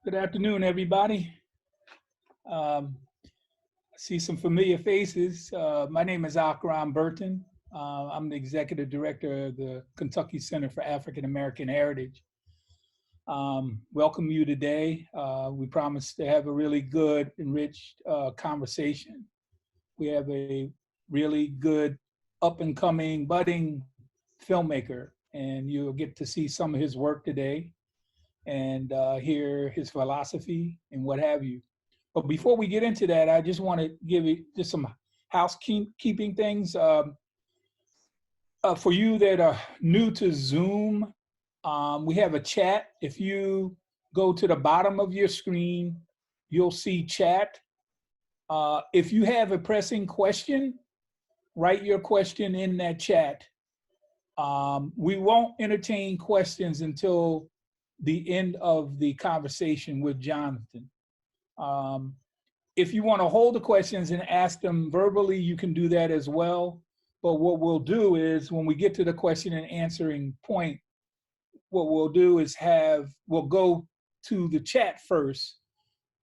Good afternoon, everybody. I see some familiar faces. My name is Akram Burton. I'm the executive director of the Kentucky Center for African American Heritage. Welcome you today. We promise to have a really good, enriched conversation. We have a really good up and coming, budding filmmaker, and you'll get to see some of his work today and hear his philosophy and what have you. But before we get into that, I just want to give you just some housekeeping things. For you that are new to Zoom, we have a chat. If you go to the bottom of your screen, you'll see chat. If you have a pressing question, write your question in that chat. We won't entertain questions until the end of the conversation with Jonathan. If you want to hold the questions and ask them verbally, you can do that as well. But what we'll do is when we get to the question and answering point, what we'll do is we'll go to the chat first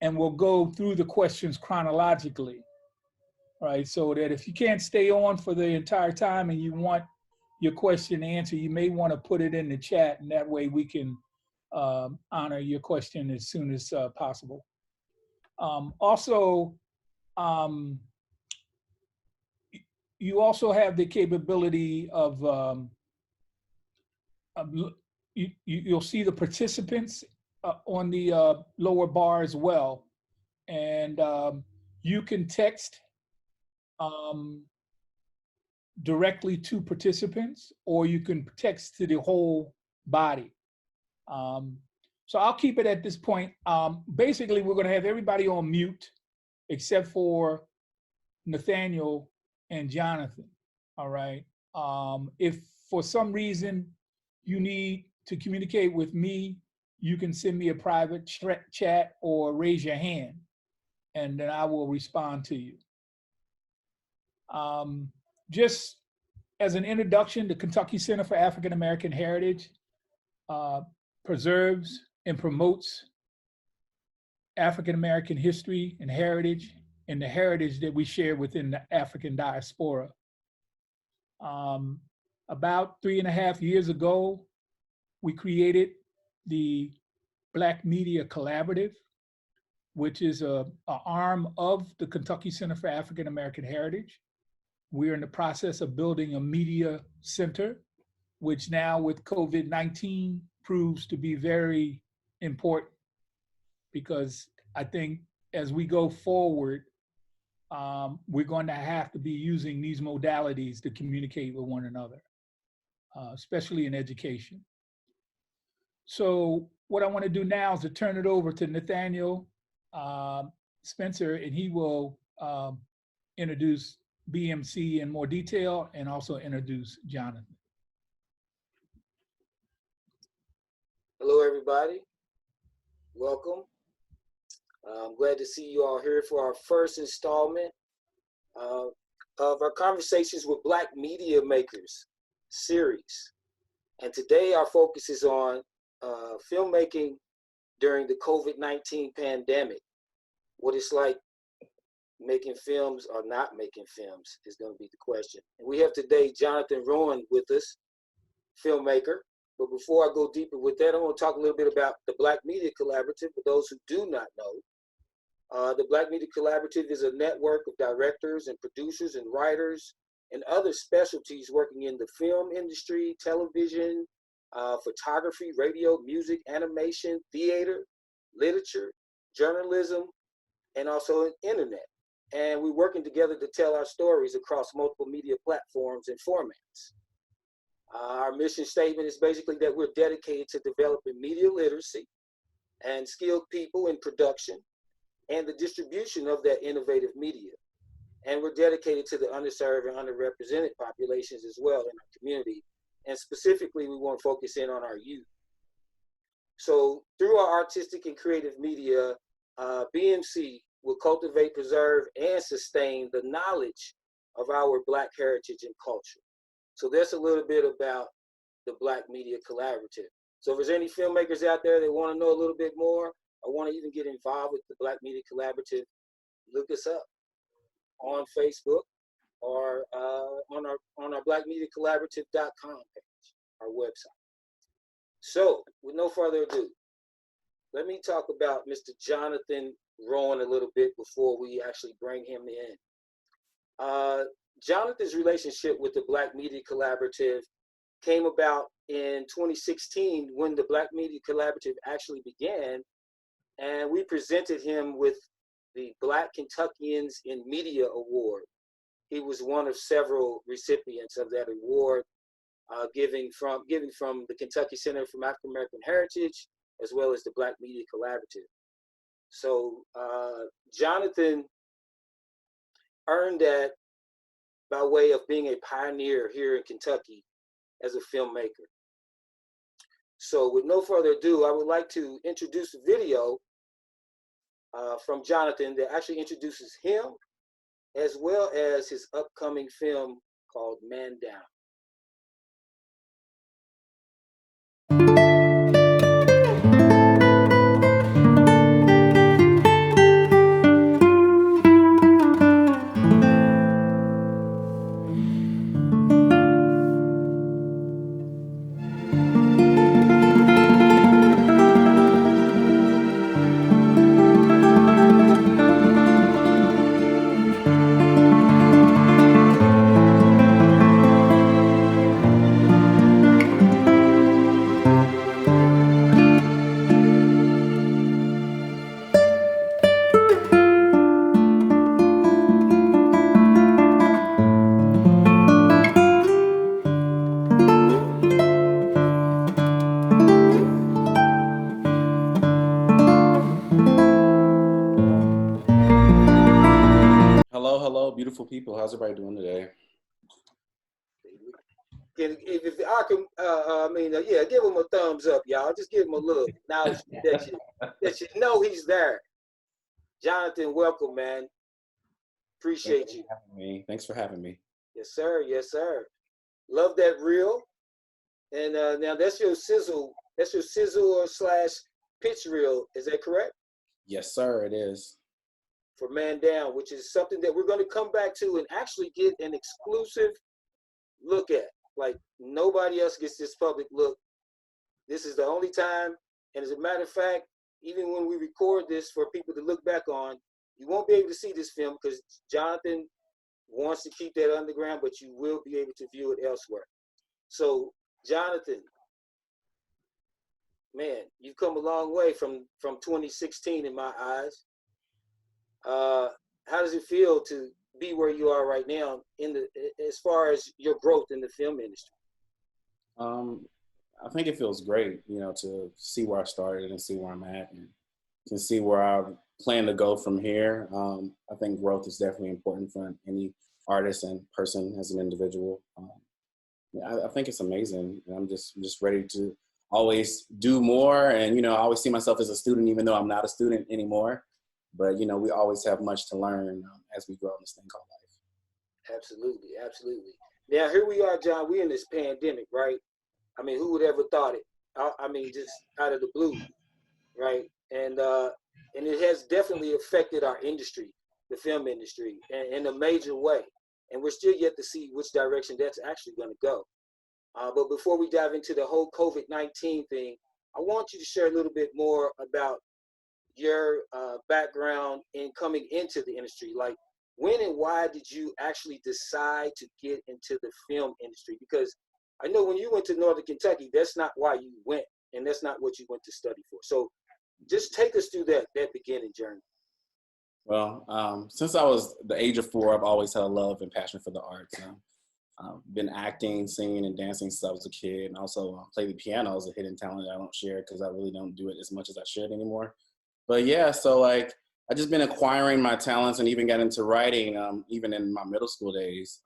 and we'll go through the questions chronologically, right? So that if you can't stay on for the entire time and you want your question answered, you may want to put it in the chat, and that way we can honor your question as soon as possible. Also, you also have the capability of, you'll see the participants on the lower bar as well. And you can text directly to participants, or you can text to the whole body. So I'll keep it at this point. Basically, we're going to have everybody on mute except for Nathaniel and Jonathan. All right. If for some reason you need to communicate with me, you can send me a private chat or raise your hand, and then I will respond to you. Just as an introduction, the Kentucky Center for African American Heritage preserves and promotes African American history and heritage, and the heritage that we share within the African diaspora. About 3.5 years ago, we created the Black Media Collaborative, which is an arm of the Kentucky Center for African American Heritage. We're in the process of building a media center, which now with COVID-19 proves to be very important, because I think as we go forward, we're going to have to be using these modalities to communicate with one another, especially in education. So what I want to do now is to turn it over to Nathaniel Spencer, and he will introduce BMC in more detail and also introduce Jonathan. Hello, everybody. Welcome. I'm glad to see you all here for our first installment of our Conversations with Black Media Makers series. And today our focus is on filmmaking during the COVID-19 pandemic. What it's like making films or not making films is going to be the question. And we have today Jonathan Rowan with us, filmmaker. But before I go deeper with that, I want to talk a little bit about the Black Media Collaborative for those who do not know. The Black Media Collaborative is a network of directors and producers and writers and other specialties working in the film industry, television, photography, radio, music, animation, theater, literature, journalism, and also internet. And we're working together to tell our stories across multiple media platforms and formats. Our mission statement is basically that we're dedicated to developing media literacy and skilled people in production and the distribution of that innovative media. And we're dedicated to the underserved and underrepresented populations as well in our community. And specifically, we want to focus in on our youth. So through our artistic and creative media, BMC will cultivate, preserve, and sustain the knowledge of our Black heritage and culture. So that's a little bit about the Black Media Collaborative. So if there's any filmmakers out there that want to know a little bit more or want to even get involved with the Black Media Collaborative, look us up on Facebook or on our blackmediacollaborative.com page, our website. So with no further ado, let me talk about Mr. Jonathan Rowan a little bit before we actually bring him in. Jonathan's relationship with the Black Media Collaborative came about in 2016 when the Black Media Collaborative actually began, and we presented him with the Black Kentuckians in Media Award. He was one of several recipients of that award, given from the Kentucky Center for African American Heritage, as well as the Black Media Collaborative. So Jonathan earned that by way of being a pioneer here in Kentucky as a filmmaker. So with no further ado, I would like to introduce a video from Jonathan that actually introduces him as well as his upcoming film called Man Down. Hello, beautiful people. How's everybody doing today? If I can, yeah, give him a thumbs up, y'all. Just give him a look. Now that you know he's there. Jonathan, welcome, man. Appreciate you. Thanks for having me. Yes, sir. Yes, sir. Love that reel. And now that's your sizzle. That's your sizzle / pitch reel. Is that correct? Yes, sir. It is. For Man Down, which is something that we're going to come back to and actually get an exclusive look at. Like nobody else gets this public look. This is the only time. And as a matter of fact, even when we record this for people to look back on, you won't be able to see this film because Jonathan wants to keep that underground, but you will be able to view it elsewhere. So, Jonathan, man, you've come a long way from 2016 in my eyes. How does it feel to be where you are right now as far as your growth in the film industry? I think it feels great, to see where I started and see where I'm at and to see where I plan to go from here. I think growth is definitely important for any artist and person as an individual. I think it's amazing. And I'm just ready to always do more. And, I always see myself as a student, even though I'm not a student anymore. But, we always have much to learn as we grow in this thing called life. Absolutely, absolutely. Now, here we are, John. We're in this pandemic, right? I mean, who would ever thought it? I mean, just out of the blue, right? And it has definitely affected our industry, the film industry, in a major way. And we're still yet to see which direction that's actually going to go. But before we dive into the whole COVID-19 thing, I want you to share a little bit more about your background in coming into the industry. Like, when and why did you actually decide to get into the film industry? Because I know when you went to Northern Kentucky, that's not why you went, and that's not what you went to study for. So just take us through that beginning journey. Well, since I was the age of 4, I've always had a love and passion for the arts. Been acting, singing, and dancing since I was a kid, and also play the piano as a hidden talent that I don't share because I really don't do it as much as I should anymore. But yeah, so like I just been acquiring my talents and even got into writing even in my middle school days.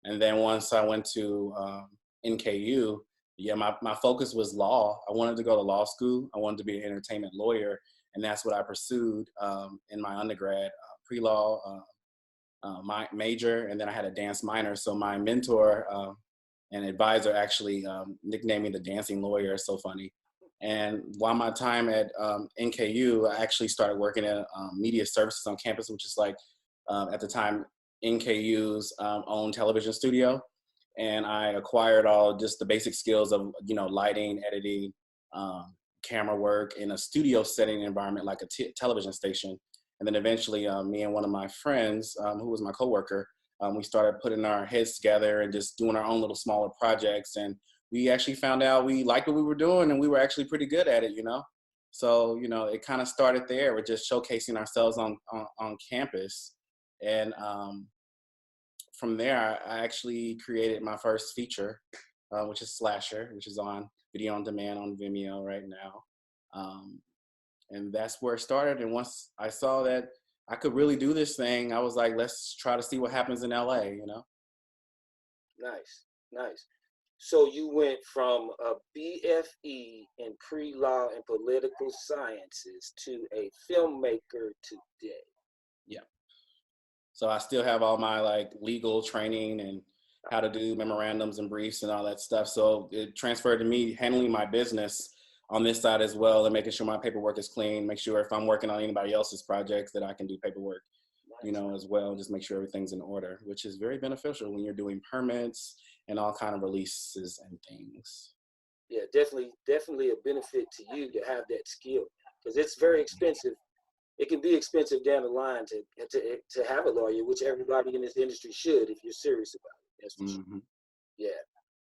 And then once I went to NKU, yeah, my focus was law. I wanted to go to law school. I wanted to be an entertainment lawyer. And that's what I pursued in my undergrad, pre-law, my major, and then I had a dance minor. So my mentor and advisor actually nicknamed me the dancing lawyer. It's so funny. And while my time at NKU, I actually started working at media services on campus, which is like at the time NKU's own television studio. And I acquired all just the basic skills of, lighting, editing, camera work in a studio setting environment like a television station. And then eventually me and one of my friends, who was my coworker, we started putting our heads together and just doing our own little smaller projects. And we actually found out we liked what we were doing and we were actually pretty good at it, So, it kind of started there with just showcasing ourselves on campus. And from there, I actually created my first feature, which is Slasher, which is on video on demand on Vimeo right now. And that's where it started. And once I saw that I could really do this thing, I was like, let's try to see what happens in LA, Nice, nice. So you went from a BFE in pre-law and political sciences to a filmmaker today. Yeah. So I still have all my legal training and how to do memorandums and briefs and all that stuff. So it transferred to me handling my business on this side as well and making sure my paperwork is clean, make sure if I'm working on anybody else's projects that I can do paperwork, as well, just make sure everything's in order, which is very beneficial when you're doing permits and all kind of releases and things. Yeah, definitely a benefit to you to have that skill, because it's very expensive. It can be expensive down the line to have a lawyer, which everybody in this industry should if you're serious about it. That's for sure. Yeah.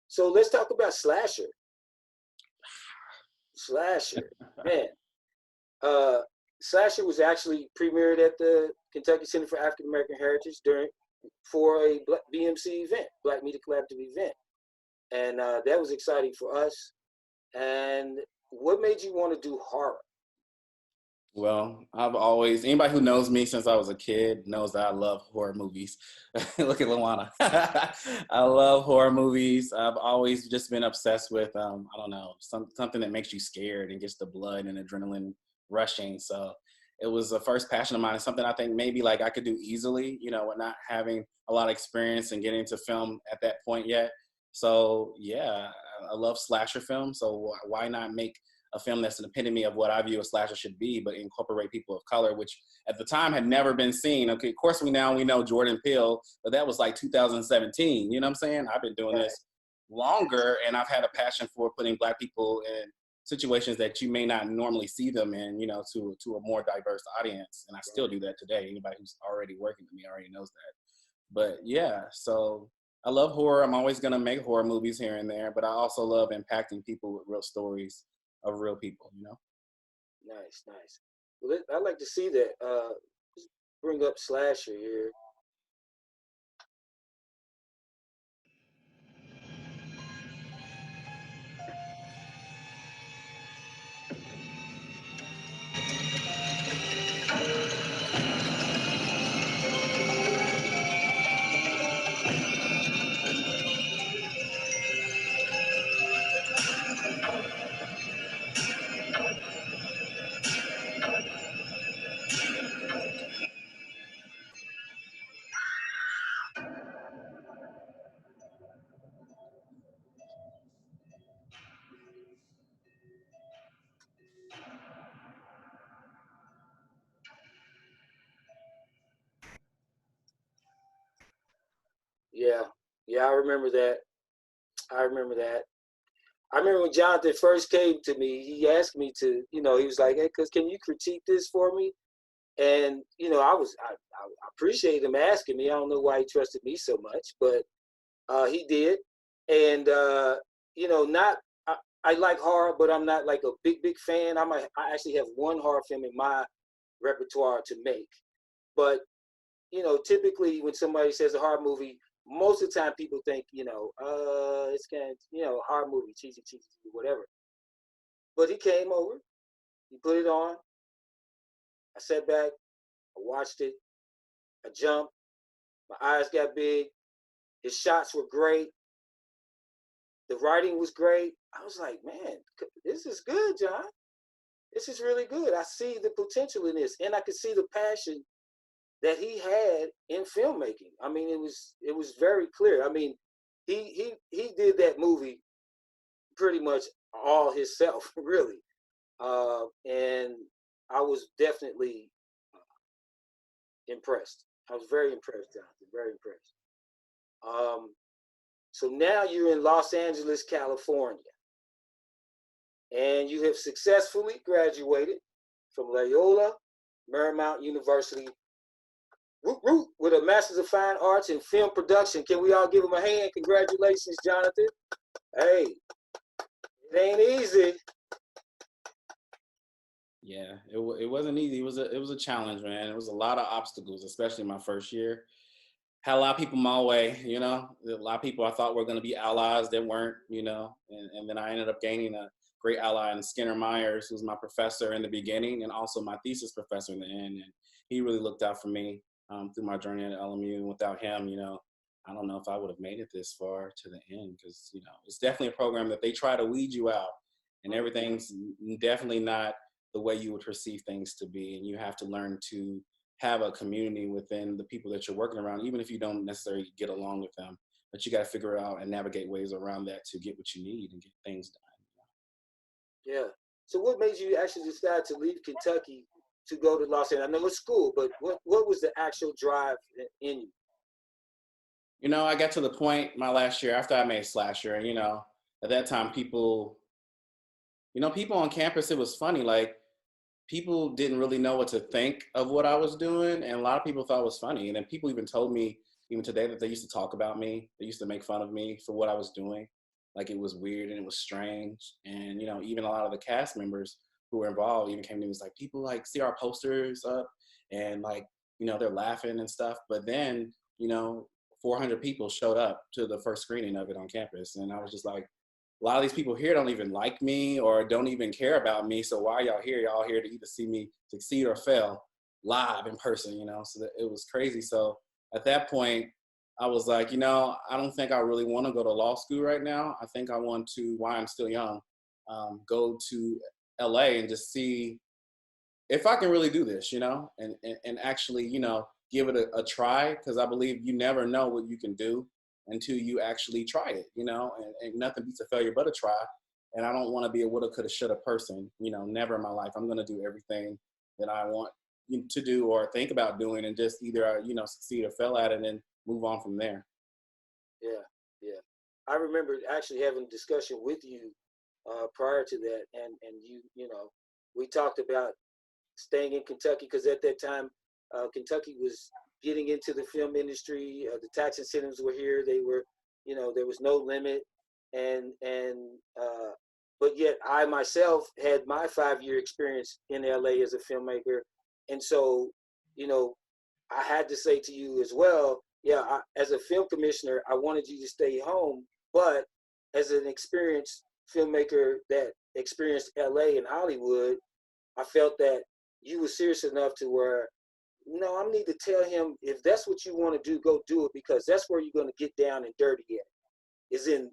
So let's talk about Slasher. Slasher, man. Slasher was actually premiered at the Kentucky Center for African American Heritage for a BMC event, Black Media Collaborative event. And that was exciting for us. And what made you want to do horror? Well, anybody who knows me since I was a kid knows that I love horror movies. Look at Luana. I love horror movies. I've always just been obsessed with, something that makes you scared and gets the blood and adrenaline rushing. So it was a first passion of mine. It's something I think maybe I could do easily, with not having a lot of experience and getting into film at that point yet. So yeah, I love slasher films. So why not make a film that's an epitome of what I view a slasher should be, but incorporate people of color, which at the time had never been seen. Okay, of course we know Jordan Peele, but that was 2017. You know what I'm saying? I've been doing this longer, and I've had a passion for putting Black people in situations that you may not normally see them in, to a more diverse audience. And I still do that today. Anybody who's already working with me already knows that. But yeah, so I love horror. I'm always gonna make horror movies here and there, but I also love impacting people with real stories of real people, Nice. Well, I'd like to see that. Just bring up Slasher here. Yeah, I remember that. I remember when Jonathan first came to me, he asked me to, he was like, hey, can you critique this for me? And, I appreciate him asking me. I don't know why he trusted me so much, but he did. And, I like horror, but I'm not a big fan. I actually have one horror film in my repertoire to make. But, typically when somebody says a horror movie, most of the time people think, it's kind of, horror movie, cheesy, whatever. But he came over, he put it on. I sat back, I watched it, I jumped, my eyes got big, his shots were great, the writing was great. I was like, man, this is good, John. this is really good. I see the potential in this, and I could see the passion that he had in filmmaking. I mean, it was very clear. I mean, he did that movie pretty much all himself, really. And I was definitely impressed. I was very impressed, Jonathan. Very impressed. So now you're in Los Angeles, California, and you have successfully graduated from Loyola Marymount University with a Master's of Fine Arts in Film Production. Can we all give him a hand? Congratulations, Jonathan. Hey, it ain't easy. Yeah, it wasn't easy. It was a challenge, man. It was a lot of obstacles, especially my first year. Had a lot of people my way, you know. A lot of people I thought were going to be allies that weren't, you know. And then I ended up gaining a great ally in Skinner Myers, who's my professor in the beginning and also my thesis professor in the end. And he really looked out for me through my journey at LMU. And without him, you know, I don't know if I would have made it this far to the end, because, you know, it's definitely a program that they try to weed you out, and everything's definitely not the way you would perceive things to be. And you have to learn to have a community within the people that you're working around, even if you don't necessarily get along with them. But you got to figure out and navigate ways around that to get what you need and get things done. Yeah. So what made you actually decide to leave Kentucky to go to Los Angeles? I know it's school, but what was the actual drive in you? You know, I got to the point my last year after I made Slasher, and, you know, at that time, people on campus, it was funny. Like, people didn't really know what to think of what I was doing, and a lot of people thought it was funny. And then people even told me, even today, that they used to talk about me. They used to make fun of me for what I was doing. Like, it was weird and it was strange. And, you know, even a lot of the cast members who were involved even came to me and was like, people like see our posters up and, like, you know, they're laughing and stuff. But then, you know, 400 people showed up to the first screening of it on campus. And I was just like, a lot of these people here don't even like me or don't even care about me. So why are y'all here? Y'all here to either see me succeed or fail live in person, you know? So it was crazy. So at that point, I was like, you know, I don't think I really want to go to law school right now. I think I want to, while I'm still young, go to LA and just see if I can really do this, you know, and actually, you know, give it a try, because I believe you never know what you can do until you actually try it, you know, and nothing beats a failure but a try. And I don't want to be a woulda, coulda, shoulda person, you know, never in my life. I'm going to do everything that I want to do or think about doing, and just either, you know, succeed or fail at it and move on from there. Yeah, yeah. I remember actually having a discussion with you prior to that, and you know, we talked about staying in Kentucky, because at that time, Kentucky was getting into the film industry. The tax incentives were here. They were, you know, there was no limit, and but yet I myself had my 5-year experience in LA as a filmmaker, and so, you know, I had to say to you as well, yeah, as a film commissioner, I wanted you to stay home, but as an experienced filmmaker that experienced LA and Hollywood, I felt that you were serious enough to where, no, I need to tell him, if that's what you want to do, go do it, because that's where you're going to get down and dirty at, is in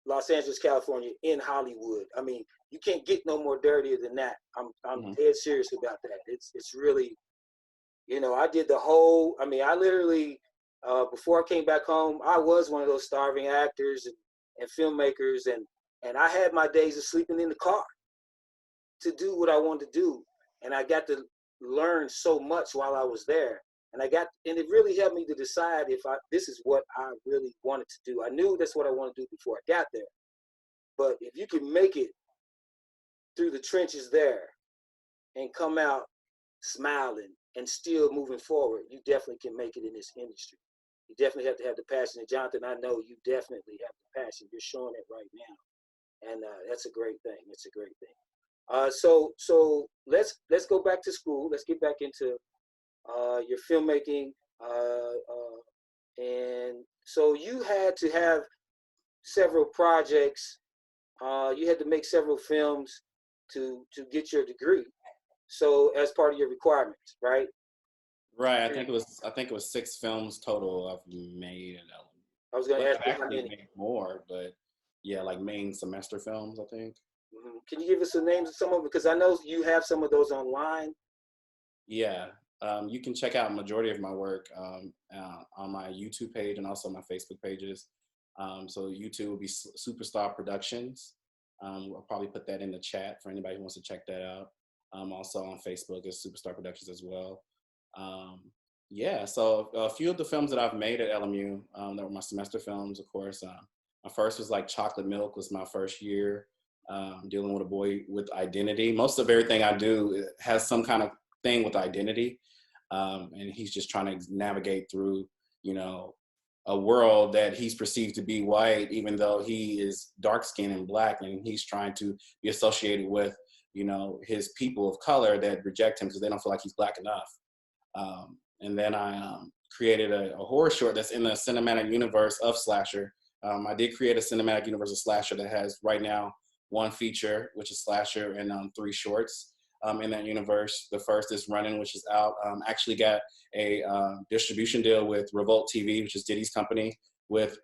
Los Angeles, California, in Hollywood. I mean, you can't get no more dirtier than that. I'm dead serious about that. It's really, you know, I did the whole, I mean, I literally, before I came back home, I was one of those starving actors and filmmakers, and I had my days of sleeping in the car to do what I wanted to do. And I got to learn so much while I was there. And it really helped me to decide if this is what I really wanted to do. I knew that's what I wanted to do before I got there. But if you can make it through the trenches there and come out smiling and still moving forward, you definitely can make it in this industry. You definitely have to have the passion. And Jonathan, I know you definitely have the passion. You're showing it right now. And that's a great thing. It's a great thing. So let's go back to school. Let's get back into your filmmaking. And so you had to have several projects. You had to make several films to get your degree. So as part of your requirements, right? Right. I think it was 6 films total I've made. I was going to ask you how actually many. made more, but yeah, like main semester films, I think. Can you give us the names of some of them? Because I know you have some of those online. Yeah, you can check out majority of my work on my YouTube page and also my Facebook pages. So YouTube will be Superstar Productions. I'll probably put that in the chat for anybody who wants to check that out. Also on Facebook is Superstar Productions as well. Yeah, so a few of the films that I've made at LMU that were my semester films, of course. My first was like Chocolate Milk was my first year dealing with a boy with identity. Most of everything I do has some kind of thing with identity. And he's just trying to navigate through, you know, a world that he's perceived to be white, even though he is dark skinned and black, and he's trying to be associated with, you know, his people of color that reject him because they don't feel like he's black enough. And then I created a horror short that's in the cinematic universe of Slasher. I did create a cinematic universe of Slasher that has right now 1 feature, which is Slasher, and 3 shorts in that universe. The first is Running, which is out. Actually got a distribution deal with Revolt TV, which is Diddy's company, with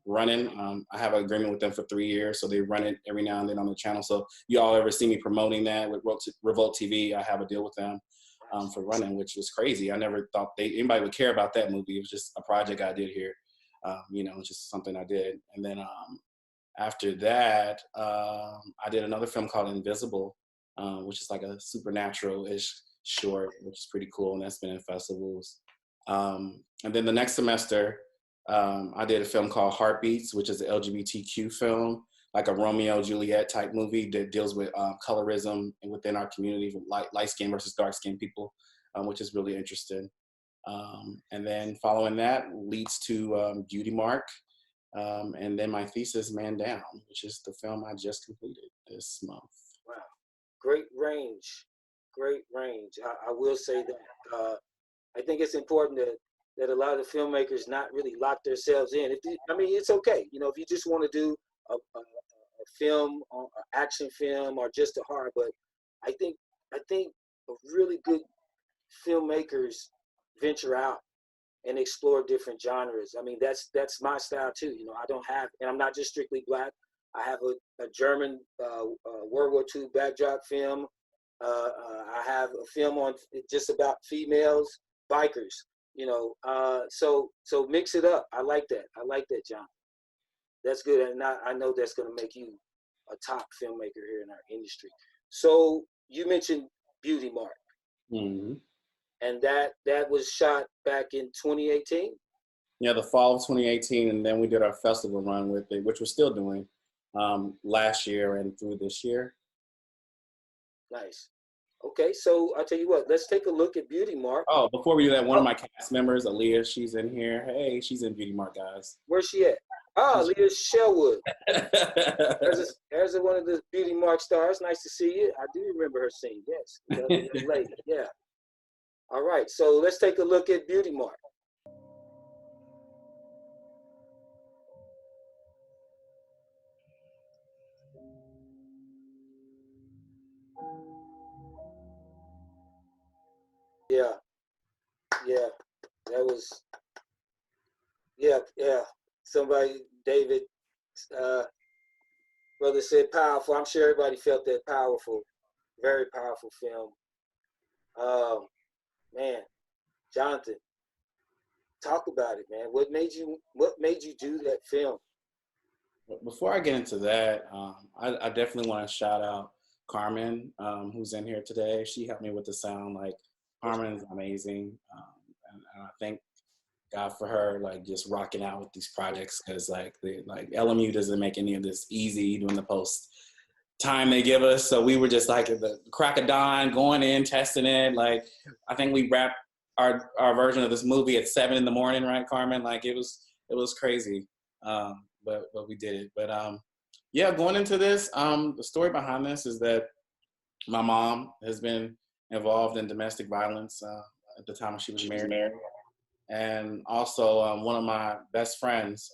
Running. I have an agreement with them for 3 years, so they run it every now and then on the channel. So you all ever see me promoting that with Revolt TV, I have a deal with them for Running, which was crazy. I never thought anybody would care about that movie. It was just a project I did here. You know, just something I did. And then after that, I did another film called Invisible, which is like a supernatural-ish short, which is pretty cool, and that's been in festivals. And then the next semester, I did a film called Heartbeats, which is an LGBTQ film, like a Romeo Juliet type movie that deals with colorism within our community, light skin versus dark skin people, which is really interesting. And then following that leads to Beauty Mark, and then my thesis, Man Down, which is the film I just completed this month. Wow, great range, great range. I will say that I think it's important that a lot of the filmmakers not really lock themselves in. I mean, it's okay, you know, if you just want to do a film, an action film, or just a horror. But I think really good filmmakers venture out and explore different genres. I mean, that's my style too. You know, I don't have, and I'm not just strictly black. I have a German World War II backdrop film. I have a film on just about females, bikers. You know, so mix it up. I like that. I like that, John. That's good, and I know that's going to make you a top filmmaker here in our industry. So you mentioned Beauty Mark. Mm-hmm. And that was shot back in 2018? Yeah, the fall of 2018, and then we did our festival run with it, which we're still doing last year and through this year. Nice. Okay, so I'll tell you what, let's take a look at Beauty Mark. Oh, before we do that, one of my cast members, Aaliyah, she's in here. Hey, she's in Beauty Mark, guys. Where's she at? Ah, Aaliyah Sherwood. There's one of the Beauty Mark stars. Nice to see you. I do remember her scene, yes. The young lady, yeah. All right, so let's take a look at Beauty Mark. Yeah, that was, yeah. Somebody, David, brother said powerful. I'm sure everybody felt that powerful, very powerful film. Man, Jonathan, talk about it, man. What made you do that film? Before I get into that, I definitely want to shout out Carmen, who's in here today. She helped me with the sound. Like, Carmen is amazing, and I thank God for her, like, just rocking out with these projects, because like LMU doesn't make any of this easy doing the post time they give us. So we were just like at the crack of dawn, going in, testing it. Like, I think we wrapped our version of this movie at 7 in the morning, right, Carmen? Like, it was crazy, but we did it. But yeah, going into this, the story behind this is that my mom has been involved in domestic violence at the time she was married. And also one of my best friends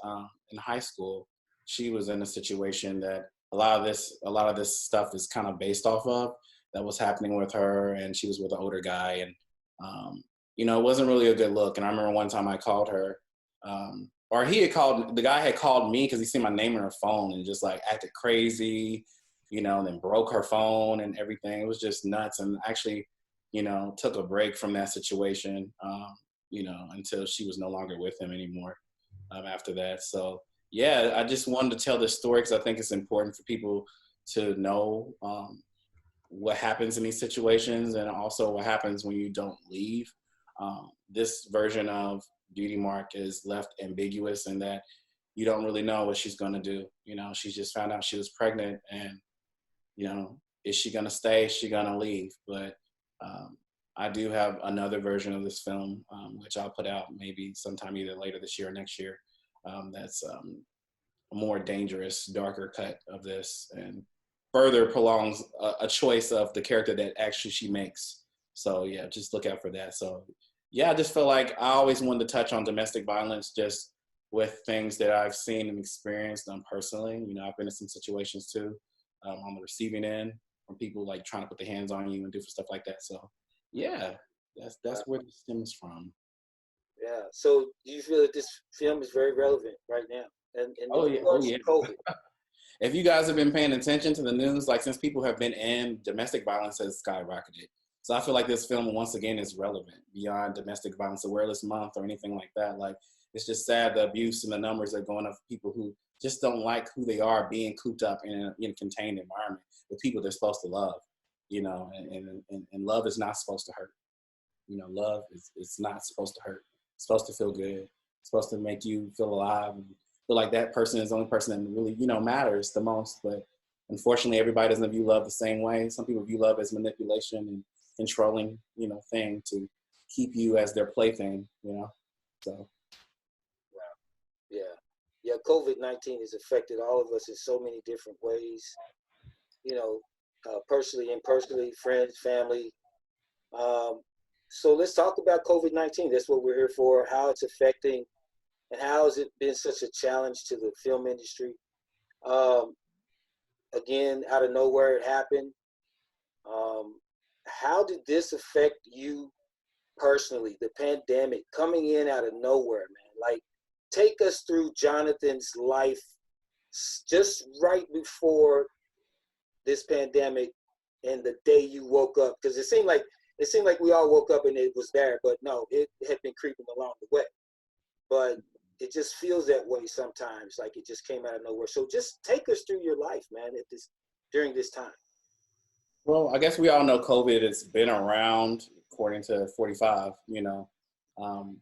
in high school, she was in a situation that a lot of this stuff is kind of based off of, that was happening with her, and she was with an older guy, and you know, it wasn't really a good look. And I remember one time I called her, or the guy had called me because he seen my name in her phone and just like acted crazy, and then broke her phone and everything. It was just nuts. And actually, took a break from that situation, until she was no longer with him anymore after that. So, yeah, I just wanted to tell this story because I think it's important for people to know what happens in these situations and also what happens when you don't leave. This version of Beauty Mark is left ambiguous in that you don't really know what she's going to do. She just found out she was pregnant and, is she going to stay? Is she going to leave? But I do have another version of this film, which I'll put out maybe sometime either later this year or next year. That's a more dangerous, darker cut of this and further prolongs a choice of the character that actually she makes. So yeah, just look out for that. So yeah, I just feel like I always wanted to touch on domestic violence just with things that I've seen and experienced personally. I've been in some situations too, on the receiving end from people like trying to put their hands on you and do stuff like that. So yeah, that's where this stems from. Yeah. So do you feel that this film is very relevant right now? And Oh yeah, COVID. If you guys have been paying attention to the news, like since people have been in, domestic violence has skyrocketed. So I feel like this film once again is relevant beyond Domestic Violence Awareness Month or anything like that. Like it's just sad the abuse and the numbers are going up for people who just don't like who they are being cooped up in a contained environment with people they're supposed to love, and love is not supposed to hurt. Love is not supposed to hurt. It's supposed to feel good. It's supposed to make you feel alive and feel like that person is the only person that really, matters the most. But unfortunately, everybody doesn't view love the same way. Some people view love as manipulation and controlling, thing to keep you as their plaything, so. Yeah. COVID-19 has affected all of us in so many different ways, personally, impersonally, friends, family. So let's talk about COVID-19. That's what we're here for, how it's affecting and how has it been such a challenge to the film industry. Again, out of nowhere it happened. How did this affect you personally, the pandemic coming in out of nowhere, man? Like, take us through Jonathan's life just right before this pandemic and the day you woke up, because it seemed like we all woke up and it was there, but no, it had been creeping along the way. But it just feels that way sometimes, like it just came out of nowhere. So just take us through your life, man, during this time. Well, I guess we all know COVID has been around, according to 45,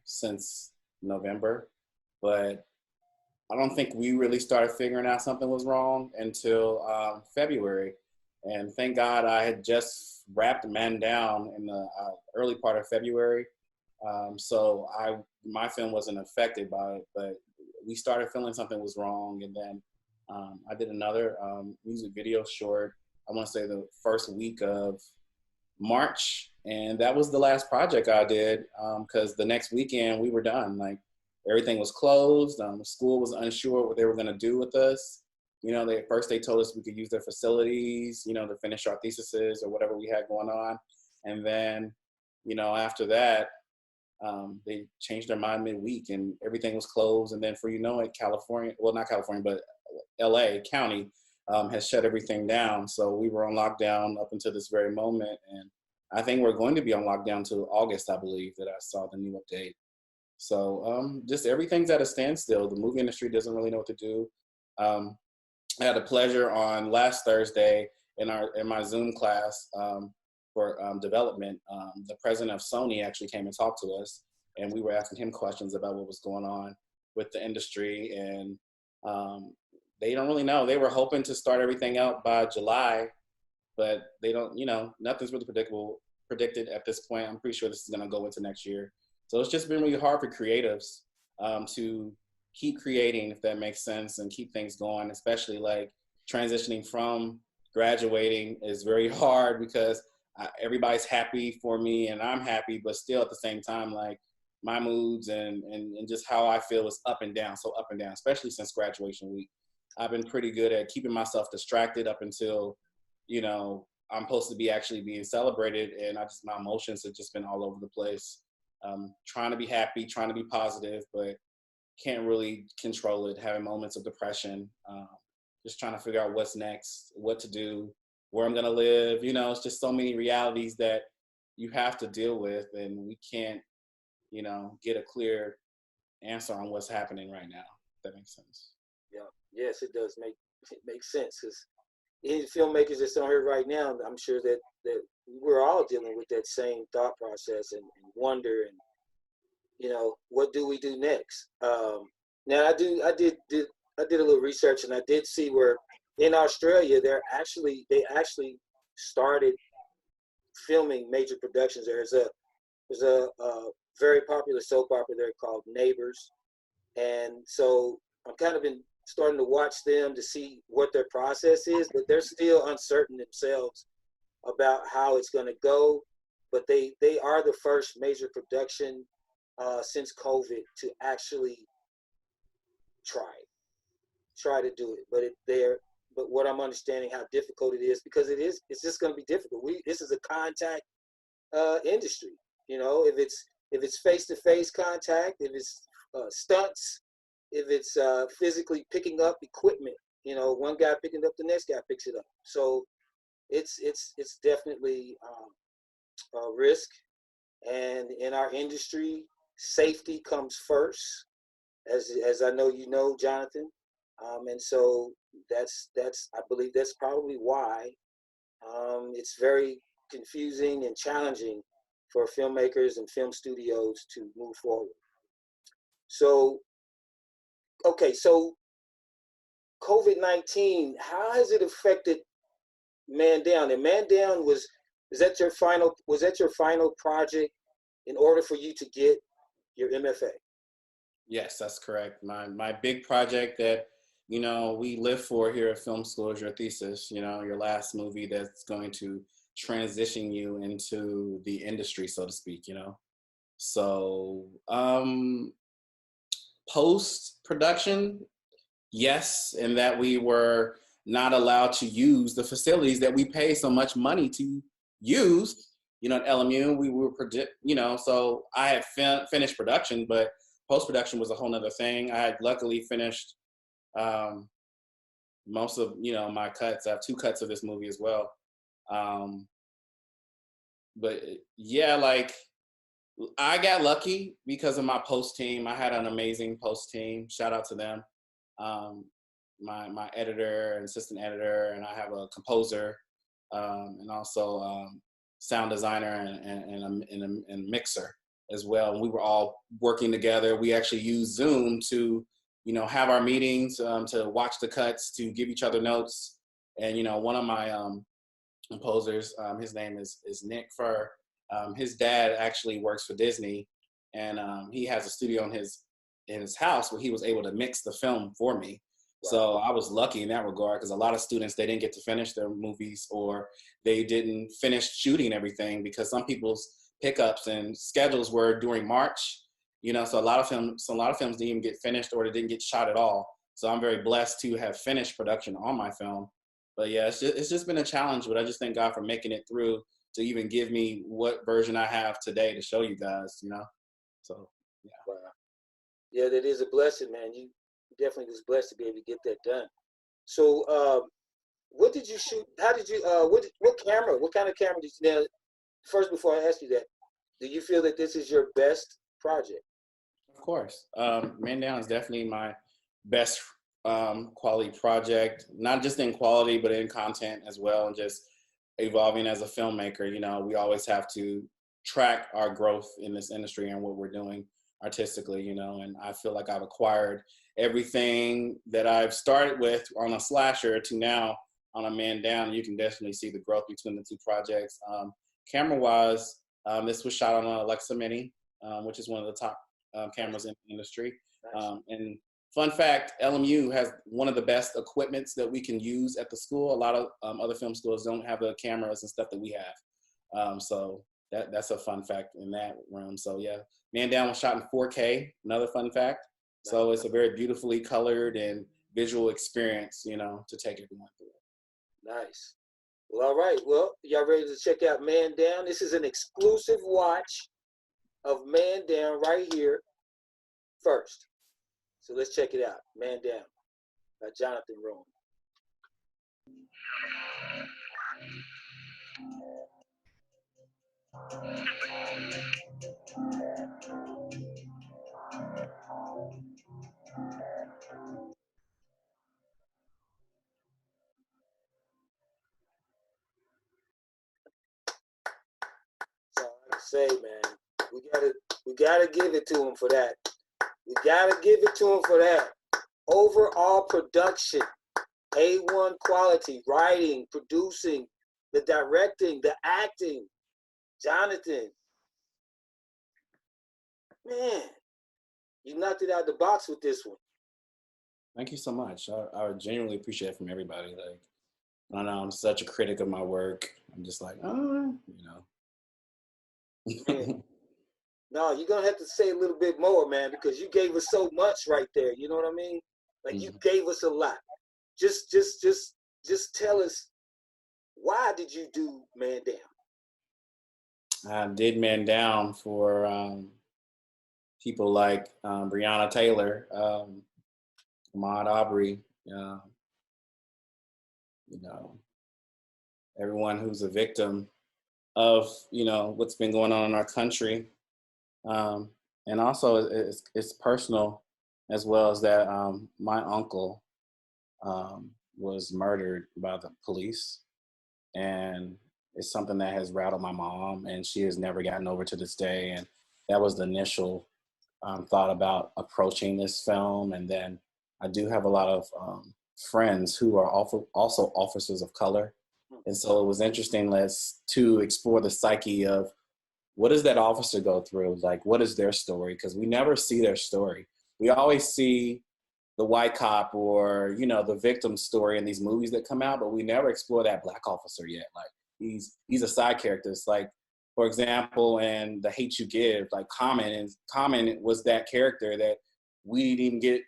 since November. But I don't think we really started figuring out something was wrong until February. And thank God I had just wrapped Man Down in the early part of February. So my film wasn't affected by it, but we started feeling something was wrong. And then I did another music video short, I want to say the first week of March. And that was the last project I did because the next weekend we were done. Like everything was closed. The school was unsure what they were going to do with us. They told us we could use their facilities, to finish our theses or whatever we had going on. And then, after that, they changed their mind midweek and everything was closed. And then California, well, not California, but LA County has shut everything down. So we were on lockdown up until this very moment. And I think we're going to be on lockdown till August, I believe, that I saw the new update. So just everything's at a standstill. The movie industry doesn't really know what to do. I had the pleasure on last Thursday in my Zoom class for development. The president of Sony actually came and talked to us, and we were asking him questions about what was going on with the industry. And they don't really know. They were hoping to start everything out by July, but they don't. Nothing's really predicted at this point. I'm pretty sure this is going to go into next year. So it's just been really hard for creatives to keep creating, if that makes sense, and keep things going, especially like transitioning from graduating is very hard because everybody's happy for me and I'm happy, but still at the same time, like my moods and just how I feel is up and down, so up and down, especially since graduation week. I've been pretty good at keeping myself distracted up until, I'm supposed to be actually being celebrated, and my emotions have just been all over the place. Trying to be happy, trying to be positive, but can't really control it, having moments of depression. just trying to figure out what's next, what to do, where I'm gonna live. You know, it's just so many realities that you have to deal with, and we can't, get a clear answer on what's happening right now. If that makes sense. Yeah. Yes, it does make sense, because any filmmakers that's on here right now, I'm sure that we're all dealing with that same thought process and wonder, and what do we do next? Now I did a little research, and I did see where in Australia they actually started filming major productions. There's a very popular soap opera there called Neighbors, and so I'm kind of been starting to watch them to see what their process is, but they're still uncertain themselves about how it's going to go. But they are the first major production since COVID to actually try to do it. But what I'm understanding how difficult it is, because it's just going to be difficult. This is a contact industry. If it's face-to-face contact, if it's stunts, if it's physically picking up equipment, one guy picking it up, the next guy picks it up. So it's definitely a risk. And in our industry, safety comes first, as I know Jonathan. And so I believe that's probably why it's very confusing and challenging for filmmakers and film studios to move forward. So, okay, so COVID-19, how has it affected Man Down? And Man Down was that your final project in order for you to get your MFA? Yes, that's correct. My big project that we live for here at film school is your thesis. Your last movie that's going to transition you into the industry, so to speak. So post production, yes, in that we were not allowed to use the facilities that we pay so much money to use. At LMU, we were so I had finished production, but post-production was a whole nother thing. I had luckily finished most of, my cuts. I have 2 cuts of this movie as well. But yeah, like I got lucky because of my post team. I had an amazing post team. Shout out to them. My editor and assistant editor, and I have a composer, and also sound designer and mixer as well. And we were all working together. We actually used Zoom to, have our meetings, to watch the cuts, to give each other notes. And, one of my composers, his name is Nick Furr. His dad actually works for Disney, and he has a studio in his house where he was able to mix the film for me. Wow. So I was lucky in that regard, because a lot of students, they didn't get to finish their movies, or they didn't finish shooting everything because some people's pickups and schedules were during March. So a lot of films didn't even get finished, or they didn't get shot at all. So I'm very blessed to have finished production on my film. But yeah, it's just been a challenge, but I just thank God for making it through to even give me what version I have today to show you guys, So, yeah. Wow. Yeah, that is a blessing, man. You definitely was blessed to be able to get that done. So, what did you shoot? How did you, what kind of camera did you, now, first, before I ask you that, do you feel that this is your best project? Of course. Man Down is definitely my best quality project, not just in quality, but in content as well, and just evolving as a filmmaker. We always have to track our growth in this industry and what we're doing artistically, and I feel like I've acquired everything that I've started with on a slasher to now on a Man Down. You can definitely see the growth between the 2 projects. Camera wise, this was shot on an Alexa Mini, which is one of the top cameras in the industry. Nice. And fun fact, LMU has one of the best equipments that we can use at the school. A lot of other film schools don't have the cameras and stuff that we have. So that's a fun fact in that realm. So yeah, Man Down was shot in 4K, another fun fact. So it's a very beautifully colored and visual experience, to take everyone through. Nice. Well, all right. Well, y'all ready to check out Man Down? This is an exclusive watch of Man Down right here first. So let's check it out. Man Down by Jonathan Rowan. So like I say, man, we gotta give it to him for that. We gotta give it to him for that. Overall production, A1 quality, writing, producing, the directing, the acting. Jonathan, man, you knocked it out of the box with this one. Thank you so much. I would genuinely appreciate it from everybody. Like, I don't know, I'm such a critic of my work. I'm just like, you know. Man. No, you're gonna have to say a little bit more, man, because you gave us so much right there. You know what I mean? Like you gave us a lot. Just tell us, why did you do Man Down? I did Man Down for people like Breonna Taylor, Ahmaud Arbery, you know, everyone who's a victim of, you know, what's been going on in our country. And also it's personal, as well as that my uncle was murdered by the police. And it's something that has rattled my mom, and she has never gotten over to this day. And that was the initial thought about approaching this film. And then I do have a lot of friends who are also officers of color. And so it was interesting to explore the psyche of, what does that officer go through? Like, what is their story? Because we never see their story. We always see the white cop or, you know, the victim story in these movies that come out, but we never explore that Black officer yet. Like, he's a side character. It's like, for example, in The Hate U Give, like Common was that character that we didn't even get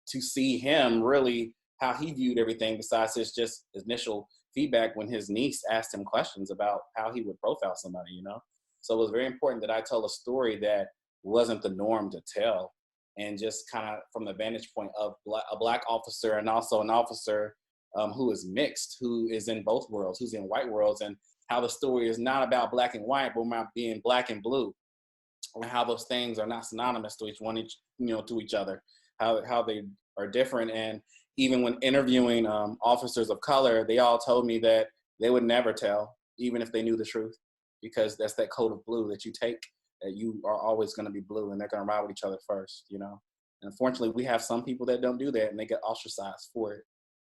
to see him really, how he viewed everything, besides his just initial feedback when his niece asked him questions about how he would profile somebody, you know? So it was very important that I tell a story that wasn't the norm to tell, and just kind of from the vantage point of a Black officer, and also an officer who is mixed, who is in both worlds, who's in white worlds, and how the story is not about black and white, but about being black and blue, and how those things are not synonymous to to each other, how they are different. And even when interviewing officers of color, they all told me that they would never tell, even if they knew the truth, because that's that code of blue that you take, that you are always going to be blue, and they're going to ride with each other first, you know. And unfortunately, we have some people that don't do that, and they get ostracized for it.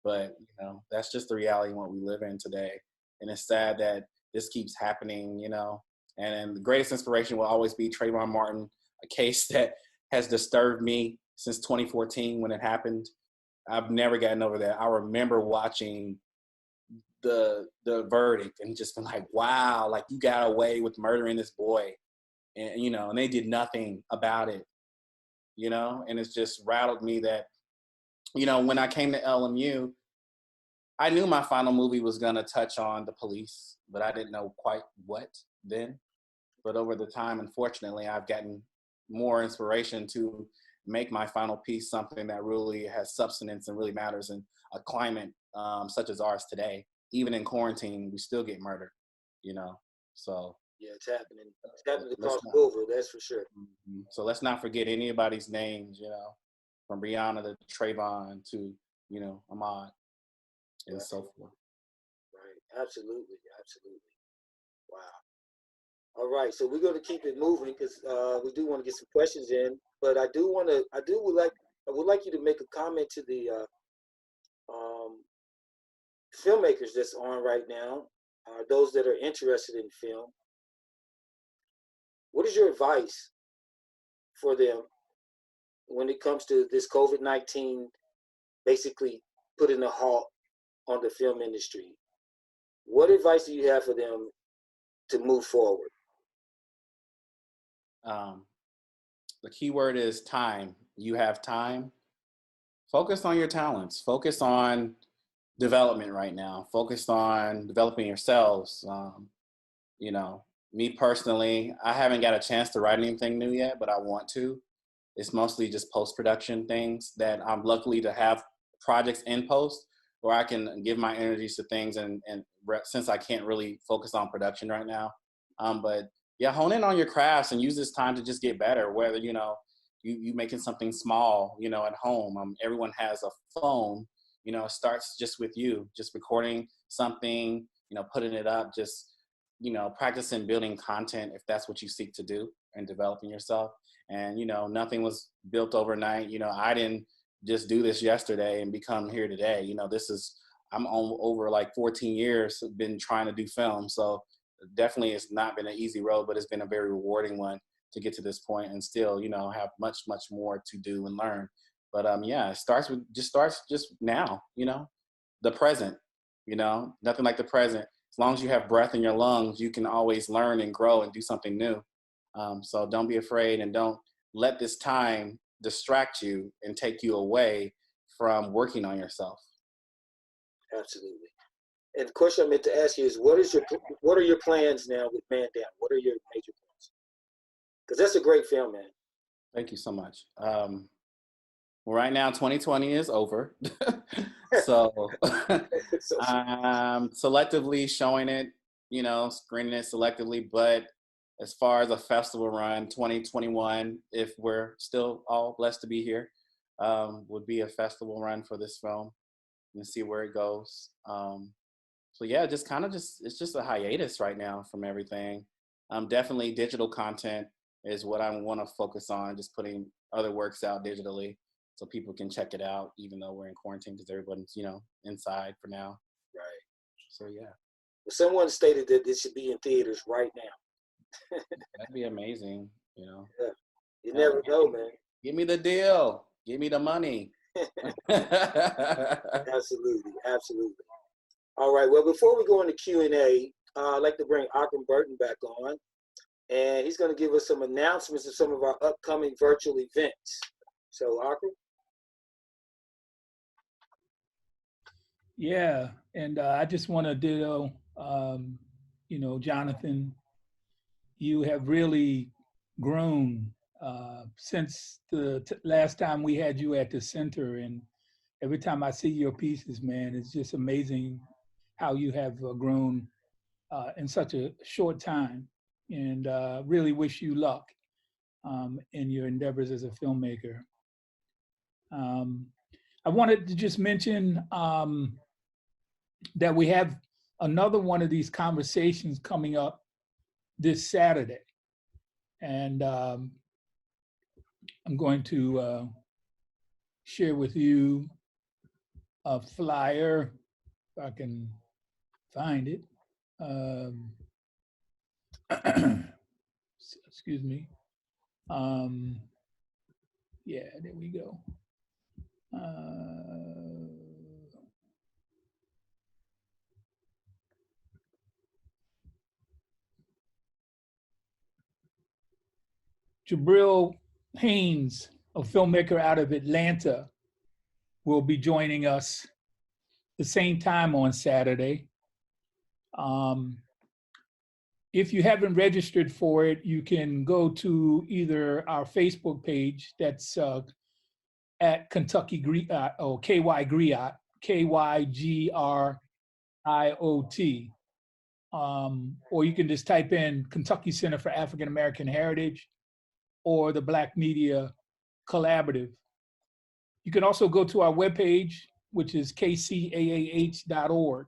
But, you know, that's just the reality in what we live in today. And it's sad that this keeps happening, you know. And the greatest inspiration will always be Trayvon Martin, a case that has disturbed me since 2014 when it happened. I've never gotten over that. I remember watching the verdict and just been like, wow, like, you got away with murdering this boy. And, you know, and they did nothing about it, you know. And it's just rattled me that, you know, when I came to LMU, I knew my final movie was going to touch on the police, but I didn't know quite what then. But over the time, unfortunately, I've gotten more inspiration to make my final piece something that really has substance and really matters in a climate such as ours today. Even in quarantine, we still get murdered, you know. So yeah, it's happening. It's happening across Louisville, that's for sure. So let's not forget anybody's names, you know, from Breonna to Trayvon to, you know, Ahmaud, and so forth. Right, absolutely. Wow. All right, so we're going to keep it moving because we do want to get some questions in, but I would like you to make a comment to the filmmakers that's on right now, those that are interested in film. What is your advice for them when it comes to this COVID-19 basically putting a halt on the film industry? What advice do you have for them to move forward? The key word is time. You have time. Focus on your talents. Focus on development right now. Focus on developing yourselves. You know, me personally, I haven't got a chance to write anything new yet, but I want to. It's mostly just post-production things that I'm lucky to have projects in post, where I can give my energies to things since I can't really focus on production right now. But yeah, hone in on your crafts and use this time to just get better, whether, you making something small, at home. Everyone has a phone, it starts just with you, just recording something, putting it up, just, practicing building content if that's what you seek to do and developing yourself. And, nothing was built overnight. I didn't just do this yesterday and become here today. I'm over like 14 years been trying to do film. So definitely it's not been an easy road, but it's been a very rewarding one to get to this point and still, have much, much more to do and learn. But yeah, it starts just now, the present, nothing like the present. As long as you have breath in your lungs, you can always learn and grow and do something new. So don't be afraid, and don't let this time distract you and take you away from working on yourself. Absolutely. And the question I meant to ask you is, what are your plans now with Man Down? What are your major plans? Because that's a great film, man. Thank you so much. Well, right now, 2020 is over. So I'm selectively showing it, screening it selectively. But as far as a festival run, 2021, if we're still all blessed to be here, would be a festival run for this film and see where it goes. So yeah, it's just a hiatus right now from everything. Definitely digital content is what I want to focus on, just putting other works out digitally so people can check it out, even though we're in quarantine because everyone's, inside for now. Right. So yeah. Well, someone stated that this should be in theaters right now. That'd be amazing, Yeah. You never know, man. Give me the deal. Give me the money. Absolutely. Absolutely. All right. Well, before we go into Q&A, I'd like to bring Akram Burton back on. And he's going to give us some announcements of some of our upcoming virtual events. So, Akram? Yeah, and I just want to ditto, Jonathan, you have really grown since the last time we had you at the center. And every time I see your pieces, man, it's just amazing how you have grown in such a short time. And really wish you luck in your endeavors as a filmmaker. I wanted to just mention that we have another one of these conversations coming up this Saturday. And I'm going to share with you a flyer, if I can find it. Excuse me. Yeah, there we go. Jabril Haynes, a filmmaker out of Atlanta, will be joining us the same time on Saturday. If you haven't registered for it, you can go to either our Facebook page, that's at Kentucky Griot, or KY Griot, KYGRIOT. Or you can just type in Kentucky Center for African American Heritage or the Black Media Collaborative. You can also go to our webpage, which is kcaah.org.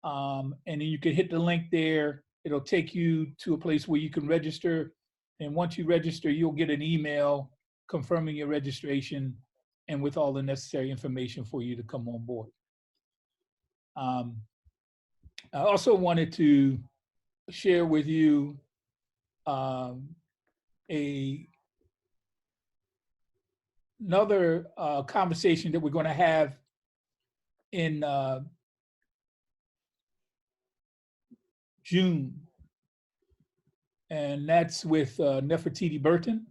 And then you can hit the link there. It'll take you to a place where you can register. And once you register, you'll get an email confirming your registration and with all the necessary information for you to come on board. I also wanted to share with you another conversation that we're going to have in June, and that's with Nefertiti Burton.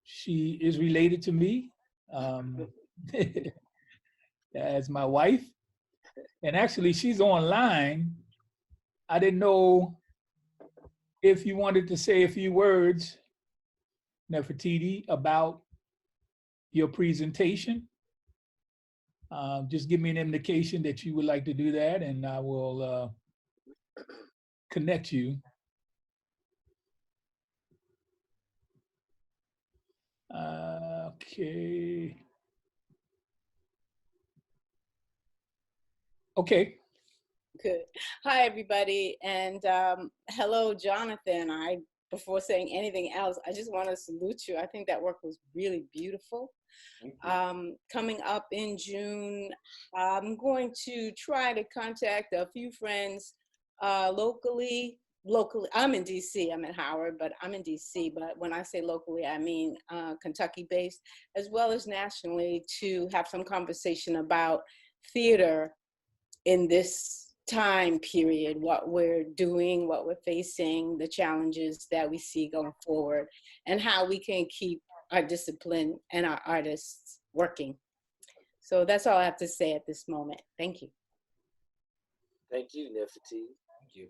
She is related to me as my wife, and actually she's online. I didn't know if you wanted to say a few words, Nefertiti, about your presentation. Just give me an indication that you would like to do that, and I will connect you. Okay. Okay. Good. Hi, everybody, and hello, Jonathan. Before saying anything else, I just want to salute you. I think that work was really beautiful. Coming up in June, I'm going to try to contact a few friends locally. I'm in DC. I'm in Howard, but I'm in DC. But when I say locally, I mean Kentucky-based, as well as nationally, to have some conversation about theater in this time period, what we're doing, what we're facing, the challenges that we see going forward, and how we can keep our discipline and our artists working. So that's all I have to say at this moment. Thank you. Thank you, Nefertiti. Thank you.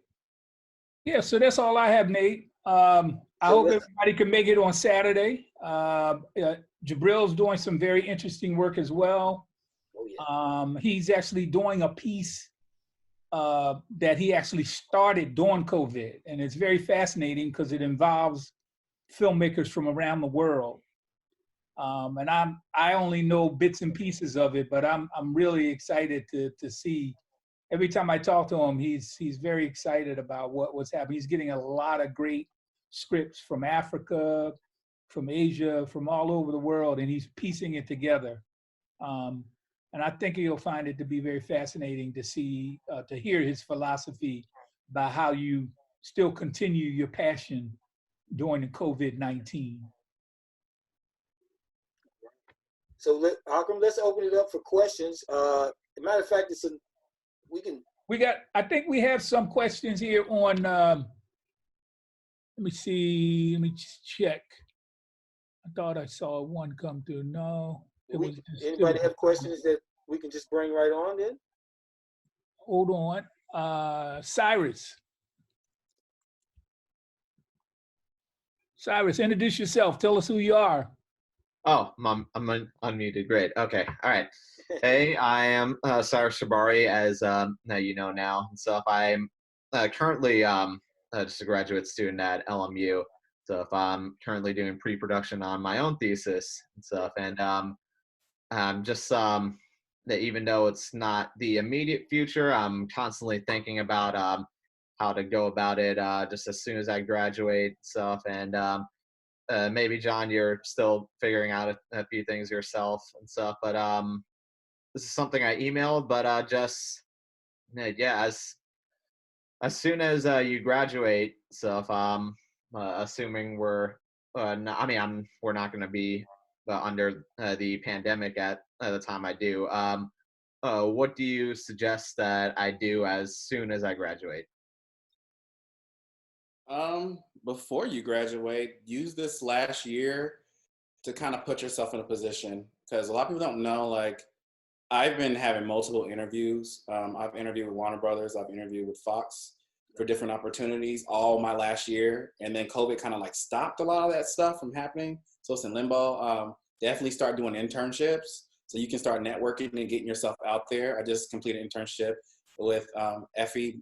Yeah, so that's all I have, Nate. I hope everybody can make it on Saturday. Jabril's doing some very interesting work as well. Oh, yeah. He's actually doing a piece that he actually started during COVID, and it's very fascinating because it involves filmmakers from around the world. And I only know bits and pieces of it, but I'm really excited to see. Every time I talk to him, he's very excited about what's happening. He's getting a lot of great scripts from Africa, from Asia, from all over the world, and he's piecing it together. And I think you'll find it to be very fascinating to see, to hear his philosophy about how you still continue your passion during the COVID-19. So Akram, let's open it up for questions. As a matter of fact, I think we have some questions here on, let me see, let me check. I thought I saw one come through. No. Anybody have questions that we can just bring right on then? Hold on. Cyrus, introduce yourself. Tell us who you are. Oh, I'm unmuted. Great. Okay. All right. Hey, I am Cyrus Shabari, as you know now. And so if I'm currently just a graduate student at LMU. So if I'm currently doing pre-production on my own thesis and stuff, and I'm just that even though it's not the immediate future, I'm constantly thinking about how to go about it just as soon as I graduate and stuff. And maybe John, you're still figuring out a few things yourself and stuff, but this is something I emailed, but just yeah, as soon as you graduate, so if assuming we're we're not going to be under the pandemic at the time I do, what do you suggest that I do as soon as I graduate? Before you graduate, use this last year to kind of put yourself in a position, because a lot of people don't know, like, I've been having multiple interviews. I've interviewed with Warner Brothers, I've interviewed with Fox for different opportunities all my last year. And then COVID kind of like stopped a lot of that stuff from happening. So it's in limbo. Definitely start doing internships so you can start networking and getting yourself out there. I just completed an internship with Effie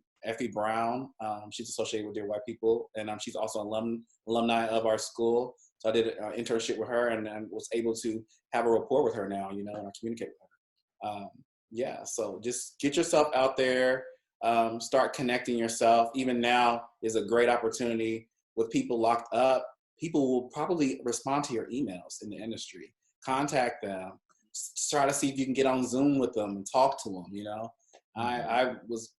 Brown. She's associated with Dear White People, and she's also alumni of our school. So I did an internship with her and was able to have a rapport with her now, and I communicate with her. Yeah, so just get yourself out there, start connecting yourself. Even now is a great opportunity with people locked up. People will probably respond to your emails in the industry. Contact them. Try to see if you can get on Zoom with them and talk to them, I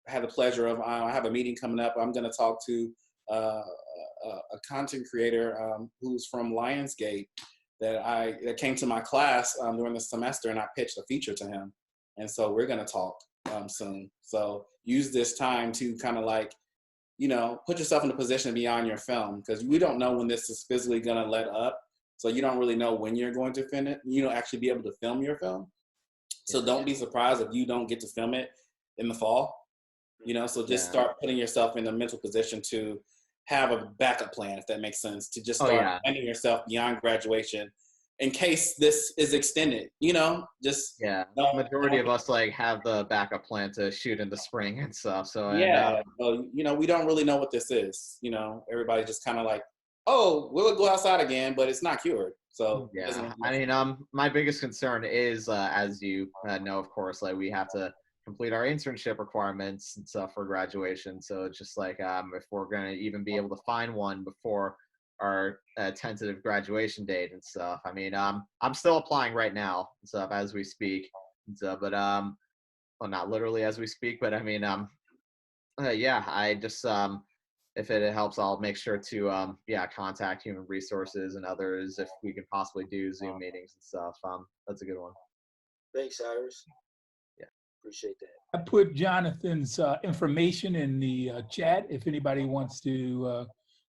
had the pleasure of, I have a meeting coming up. I'm going to talk to a content creator who's from Lionsgate that came to my class during the semester, and I pitched a feature to him. And so we're going to talk soon. So use this time to kind of like, put yourself in a position to be on your film, because we don't know when this is physically going to let up. So you don't really know when you're going to finish, actually be able to film your film. So don't be surprised if you don't get to film it in the fall, so just start putting yourself in a mental position to have a backup plan, if that makes sense, to just start planning yourself beyond graduation in case this is extended, just Yeah, majority of us like have the backup plan to shoot in the spring and stuff. So yeah, so, we don't really know what this is. Everybody just kind of like, oh, we'll go outside again, but it's not cured. So yeah, I mean, my biggest concern is, as you know, of course, like we have to complete our internship requirements and stuff for graduation. So it's just like, if we're gonna even be able to find one before our tentative graduation date and stuff. I mean, I'm still applying right now and stuff as we speak. And stuff, but well, not literally as we speak, but I mean, yeah, I just if it helps, I'll make sure to contact human resources and others if we can possibly do Zoom meetings and stuff. That's a good one. Thanks, Cyrus. Yeah, appreciate that. I put Jonathan's information in the chat. If anybody wants to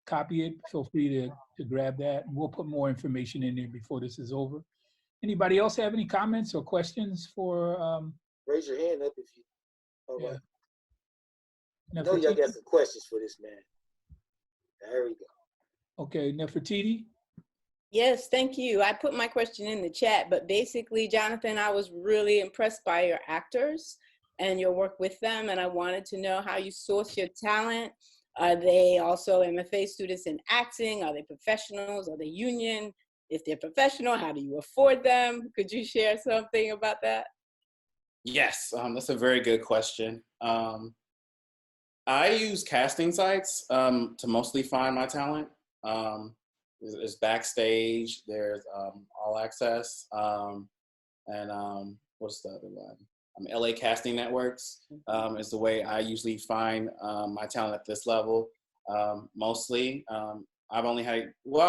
copy it, feel free to grab that. We'll put more information in there before this is over. Anybody else have any comments or questions for? Raise your hand up if you. All right. Yeah. I know y'all got some questions for this man. There we go. Okay, Nefertiti. Yes, thank you. I put my question in the chat, but basically, Jonathan, I was really impressed by your actors and your work with them, and I wanted to know how you source your talent. Are they also MFA students in acting? Are they professionals? Are they union? If they're professional, how do you afford them? Could you share something about that? Yes, that's a very good question. I use casting sites to mostly find my talent. There's Backstage, there's All Access, and what's the other one? LA Casting Networks is the way I usually find my talent at this level. Mostly, I've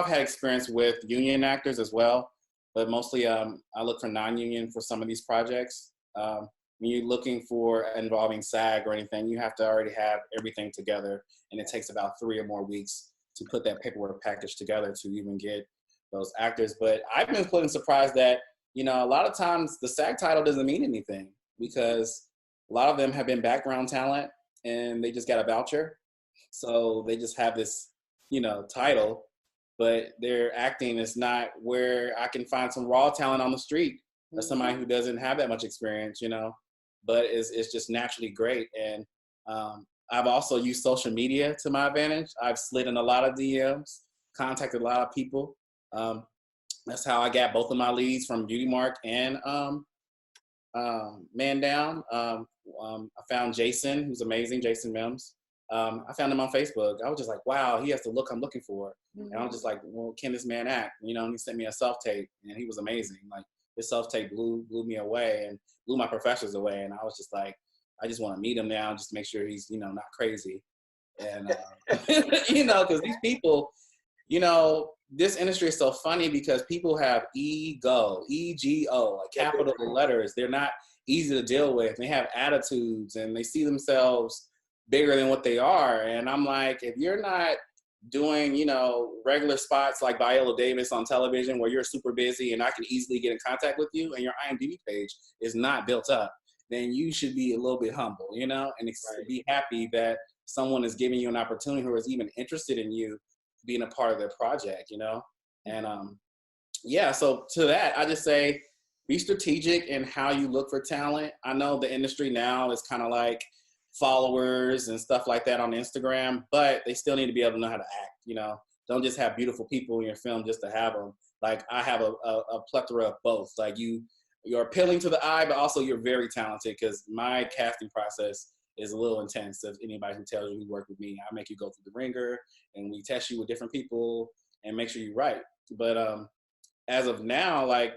had experience with union actors as well, but mostly I look for non-union for some of these projects. When you're looking for involving SAG or anything, you have to already have everything together, and it takes about 3 or more weeks to put that paperwork package together to even get those actors. But I've been pleasantly surprised that, a lot of times the SAG title doesn't mean anything because a lot of them have been background talent and they just got a voucher. So they just have this, title, but their acting is not where I can find some raw talent on the street or somebody who doesn't have that much experience, but it's just naturally great. And I've also used social media to my advantage. I've slid in a lot of DMs, contacted a lot of people. That's how I got both of my leads from Beauty Mark and Man Down. I found Jason, who's amazing, Jason Mims. I found him on Facebook. I was just like, wow, he has the look I'm looking for. And I was just like, well, can this man act? And he sent me a self-tape and he was amazing. Like his self-tape blew me away and blew my professors away. And I was just like, I just want to meet him now just to make sure he's, not crazy. And, because these people, this industry is so funny because people have ego, E-G-O, like capital letters. They're not easy to deal with. They have attitudes and they see themselves bigger than what they are. And I'm like, if you're not doing, regular spots like Viola Davis on television where you're super busy and I can easily get in contact with you and your IMDb page is not built up, then you should be a little bit humble, and be happy that someone is giving you an opportunity who is even interested in you being a part of their project, And so to that, I just say, be strategic in how you look for talent. I know the industry now is kind of like followers and stuff like that on Instagram, but they still need to be able to know how to act, Don't just have beautiful people in your film just to have them. Like I have a plethora of both. Like you're appealing to the eye, but also you're very talented because my casting process is a little intense. If anybody who tells you you work with me, I make you go through the ringer and we test you with different people and make sure you're right. But as of now, like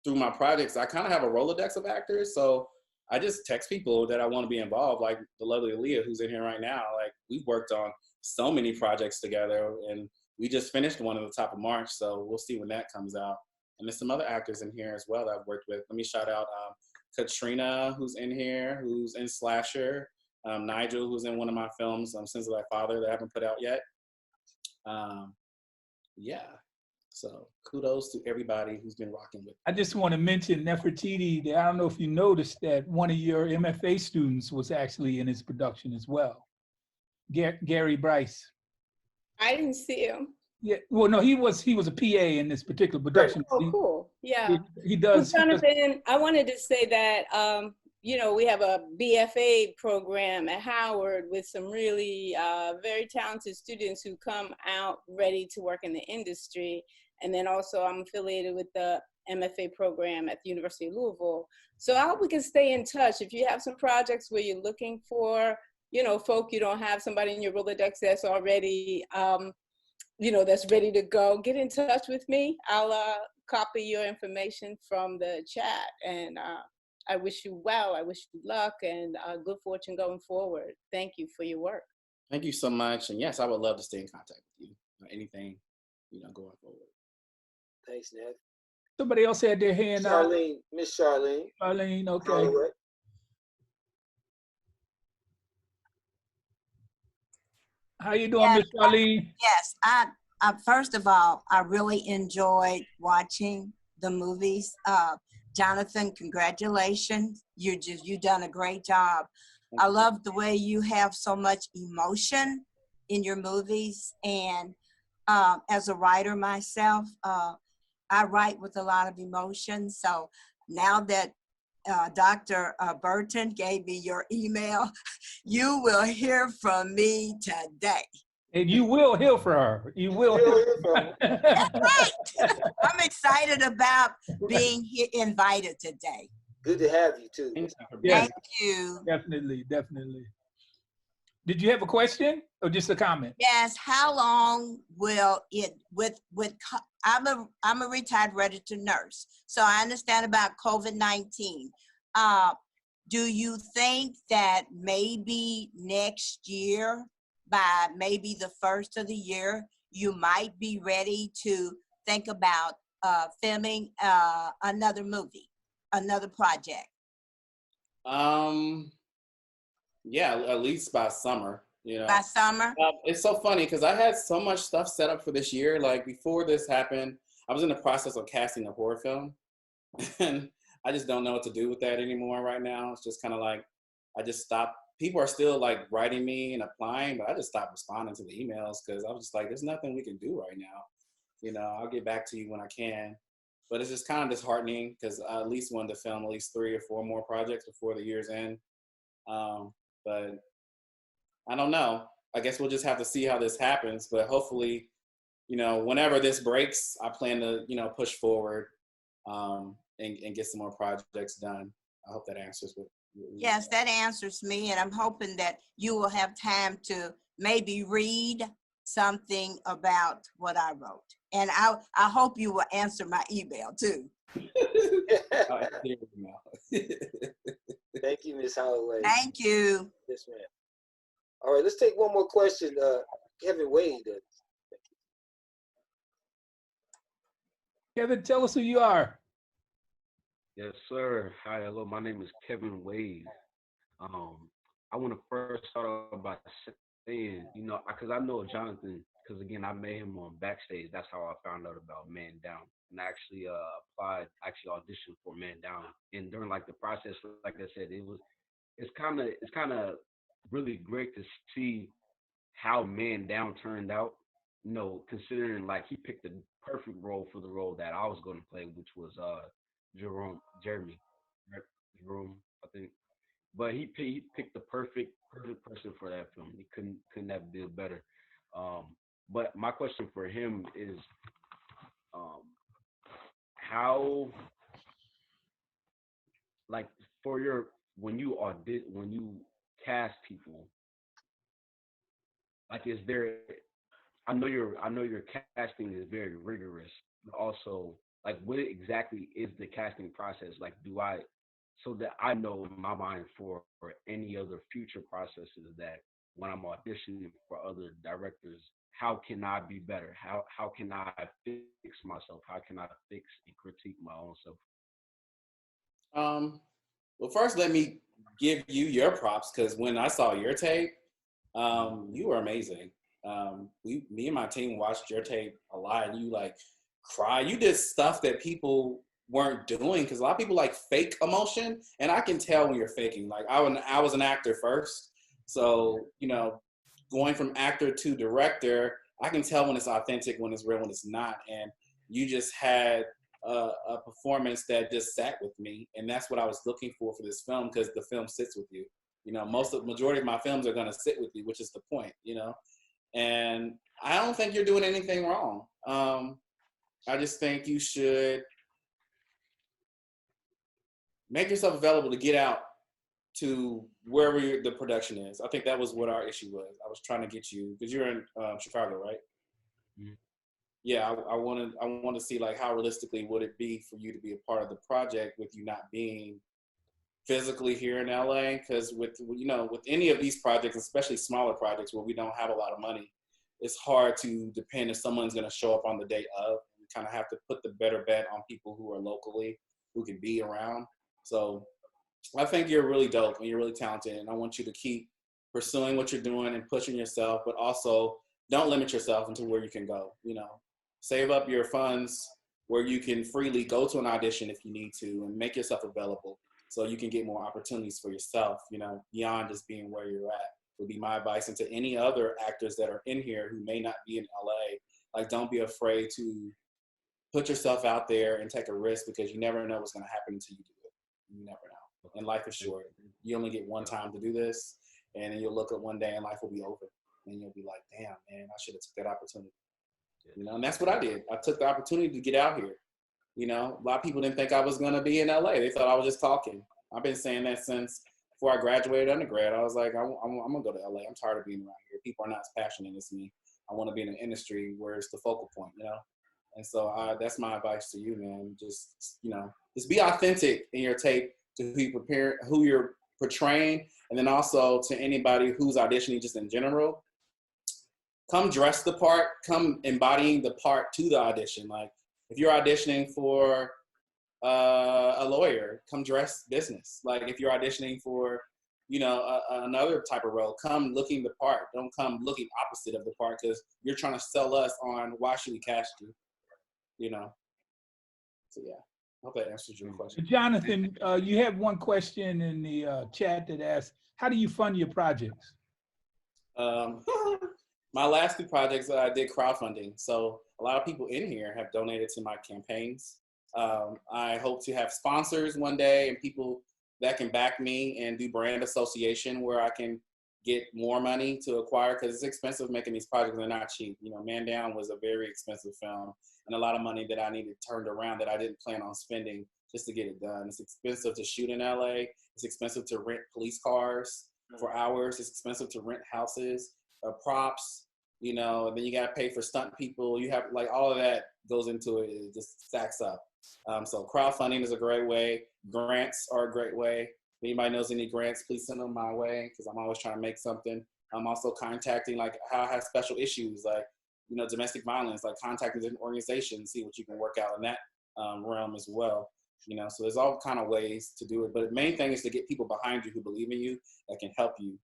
through my projects, I kind of have a Rolodex of actors. So I just text people that I want to be involved, like the lovely Aaliyah who's in here right now. Like we've worked on so many projects together and we just finished one at the top of March. So we'll see when that comes out. And there's some other actors in here as well that I've worked with. Let me shout out Katrina, who's in here, who's in Slasher. Nigel, who's in one of my films, Sins of Thy Father, that I haven't put out yet. So kudos to everybody who's been rocking with me. I just want to mention Nefertiti. I don't know if you noticed that one of your MFA students was actually in his production as well. Gary Bryce. I didn't see him. Yeah. Well, no, he was a PA in this particular production. Oh, cool. Yeah. He Well, does. Jonathan, I wanted to say that, you know, we have a BFA program at Howard with some really very talented students who come out ready to work in the industry. And then also I'm affiliated with the MFA program at the University of Louisville. So I hope we can stay in touch. If you have some projects where you're looking for, you know, folk, you don't have somebody in your Rolodex that's already, you know, that's ready to go, get in touch with me. I'll copy your information from the chat, and I wish you well. I wish you luck and good fortune going forward. Thank you for your work. Thank you so much. And yes, I would love to stay in contact with you or anything, you know, going forward. Thanks, Ned. Somebody else had their hand up. Charlene, Miss Charlene. Charlene, okay. Holloway. How you doing, Miss Charlene? Yes, I first of all, I really enjoyed watching the movies. Jonathan, congratulations. You done a great job. I love the way you have so much emotion in your movies. And as a writer myself, I write with a lot of emotion. So now that Dr. Burton gave me your email, you will hear from me today. And you will hear from her. You will hear from her. That's right. I'm excited about being here, invited today. Good to have you too. Yes, Thank you. definitely, definitely. Did you have a question or just a comment? Yes. How long will it I'm a retired registered nurse, so I understand about COVID-19. Do you think that maybe next year, by maybe the first of the year, you might be ready to think about filming another movie, another project? Yeah, at least by summer, you know. By summer? It's so funny because I had so much stuff set up for this year. Like before this happened, I was in the process of casting a horror film, and I just don't know what to do with that anymore right now. It's just kind of like, I just stopped. People are still like writing me and applying, but I just stopped responding to the emails because I was just like, there's nothing we can do right now. You know, I'll get back to you when I can. But it's just kind of disheartening because I at least wanted to film at least 3 or 4 more projects before the year's end. But I don't know. I guess we'll just have to see how this happens. But hopefully, you know, whenever this breaks, I plan to, you know, push forward and get some more projects done. I hope that answers what. Yes, that answers me. And I'm hoping that you will have time to maybe read something about what I wrote. And I hope you will answer my email too. Thank you, Ms. Holloway. Thank you. Yes, ma'am. All right, let's take one more question. Kevin Wade. Kevin, tell us who you are. Yes, sir. Hi, hello. My name is Kevin Wade. I want to first start off by saying, you know, because I know Jonathan, because again, I met him on Backstage. That's how I found out about Man Down. And I actually auditioned for Man Down. And during like the process, like I said, it's kind of really great to see how Man Down turned out. You know, considering like he picked the perfect role for the role that I was going to play, which was Jerome, I think. But he picked the perfect person for that film. He couldn't have did better. But my question for him is, how, like, for when you cast people, like, is there? I know your casting is very rigorous, but also, like, what exactly is the casting process? Like, so that I know in my mind for any other future processes that when I'm auditioning for other directors, how can I be better? How can I fix myself? How can I fix and critique my own self? Well, first, let me give you your props because when I saw your tape, you were amazing. Me and my team watched your tape a lot, and you like cry. You did stuff that people weren't doing because a lot of people like fake emotion, and I can tell when you're faking. Like I was an actor first, so you know, going from actor to director, I can tell when it's authentic, when it's real, when it's not. And you just had a performance that just sat with me, and that's what I was looking for this film, because the film sits with you. You know, majority of my films are going to sit with you, which is the point. You know, and I don't think you're doing anything wrong. I just think you should make yourself available to get out to wherever the production is. I think that was what our issue was. I was trying to get you, because you're in Chicago, right? Mm-hmm. Yeah, I want to see like how realistically would it be for you to be a part of the project with you not being physically here in LA, because with any of these projects, especially smaller projects where we don't have a lot of money, it's hard to depend if someone's going to show up on the day of. We kind of have to put the better bet on people who are locally, who can be around. So I think you're really dope and you're really talented, and I want you to keep pursuing what you're doing and pushing yourself, but also don't limit yourself into where you can go. You know, save up your funds where you can freely go to an audition if you need to, and make yourself available so you can get more opportunities for yourself, you know, beyond just being where you're at, would be my advice. And to any other actors that are in here who may not be in LA, like, don't be afraid to put yourself out there and take a risk, because you never know what's going to happen until you do it. You never know. And life is short. You only get one time to do this, and then you'll look up one day and life will be over. And you'll be like, damn, man, I should have took that opportunity. You know, and that's what I did. I took the opportunity to get out here. You know, a lot of people didn't think I was going to be in LA. They thought I was just talking. I've been saying that since before I graduated undergrad. I was like, I'm going to go to LA. I'm tired of being around here. People are not as passionate as me. I want to be in an industry where it's the focal point, you know? And so that's my advice to you, man. Just, you know, just be authentic in your tape to who you're portraying. And then also to anybody who's auditioning just in general, come dress the part, come embodying the part to the audition. Like, if you're auditioning for a lawyer, come dress business. Like, if you're auditioning for, you know, another type of role, come looking the part. Don't come looking opposite of the part, because you're trying to sell us on why should we cast you, you know? So yeah, I hope that answers your question. Jonathan, you have one question in the chat that asks, how do you fund your projects? My last two projects, I did crowdfunding. So a lot of people in here have donated to my campaigns. I hope to have sponsors one day and people that can back me and do brand association where I can get more money to acquire, because it's expensive making these projects. They're not cheap. You know, Man Down was a very expensive film, and a lot of money that I needed turned around that I didn't plan on spending just to get it done. It's expensive to shoot in LA. It's expensive to rent police cars for hours. It's expensive to rent houses, props, you know, and then you got to pay for stunt people. You have, like, all of that goes into it. It just stacks up. So crowdfunding is a great way. Grants are a great way. If anybody knows any grants, please send them my way, because I'm always trying to make something. I'm also contacting, like, how I have special issues, like, you know, domestic violence, like contacting different organizations, see what you can work out in that realm as well. You know, so there's all kind of ways to do it. But the main thing is to get people behind you who believe in you, that can help you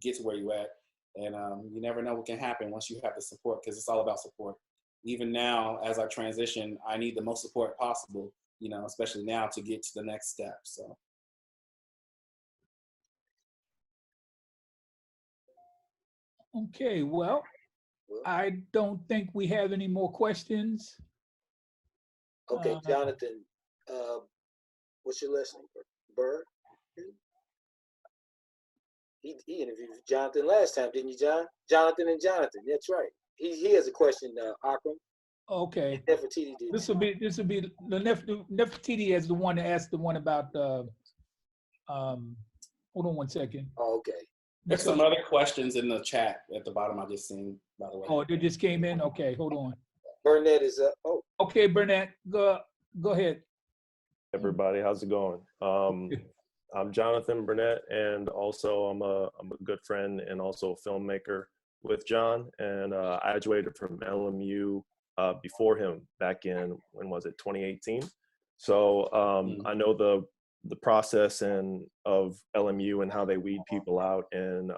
get to where you're at. And you never know what can happen once you have the support, because it's all about support. Even now, as I transition, I need the most support possible, you know, especially now to get to the next step. So. Okay, well, I don't think we have any more questions. Okay, Jonathan, what's your last name? Bird? He interviewed Jonathan last time, didn't you, John? Jonathan and Jonathan, that's right. He has a question, Akram. Okay. Nefertiti did. This will be the Nefertiti as the one that asked the one about hold on one second. Oh, okay. There's some other questions in the chat at the bottom I just seen, by the way. Oh, they just came in? Okay, hold on. Burnett is up. Oh. Okay, Burnett, go ahead. Everybody, how's it going? I'm Jonathan Burnett, and also I'm a good friend and also a filmmaker with John. And I graduated from LMU before him back in, when was it, 2018? So I know the process and of LMU and how they weed people out, and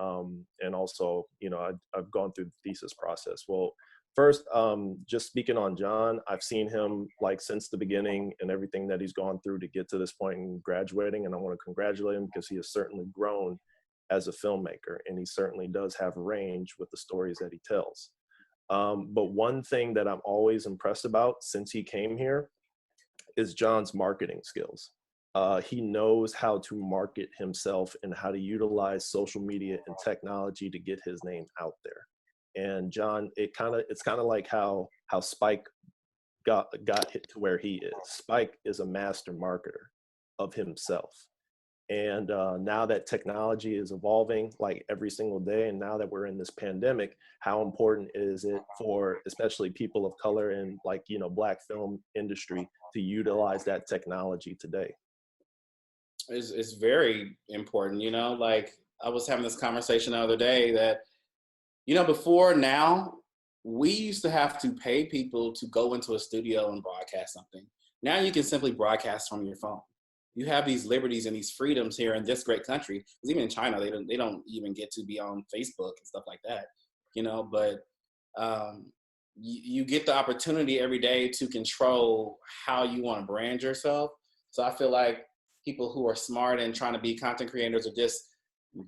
also, you know, I've gone through the thesis process. Well, first, just speaking on John, I've seen him, like, since the beginning and everything that he's gone through to get to this point in graduating, and I want to congratulate him because he has certainly grown as a filmmaker, and he certainly does have range with the stories that he tells. But one thing that I'm always impressed about since he came here is John's marketing skills. He knows how to market himself and how to utilize social media and technology to get his name out there. And John, it's kind of like how Spike got hit to where he is. Spike is a master marketer of himself. And now that technology is evolving like every single day, and now that we're in this pandemic, how important is it for especially people of color and like, you know, Black film industry to utilize that technology today? It's very important, you know, like I was having this conversation the other day that, you know, before now, we used to have to pay people to go into a studio and broadcast something. Now you can simply broadcast from your phone. You have these liberties and these freedoms here in this great country. Because even in China, they don't even get to be on Facebook and stuff like that, you know. But you get the opportunity every day to control how you want to brand yourself. So I feel like people who are smart and trying to be content creators or just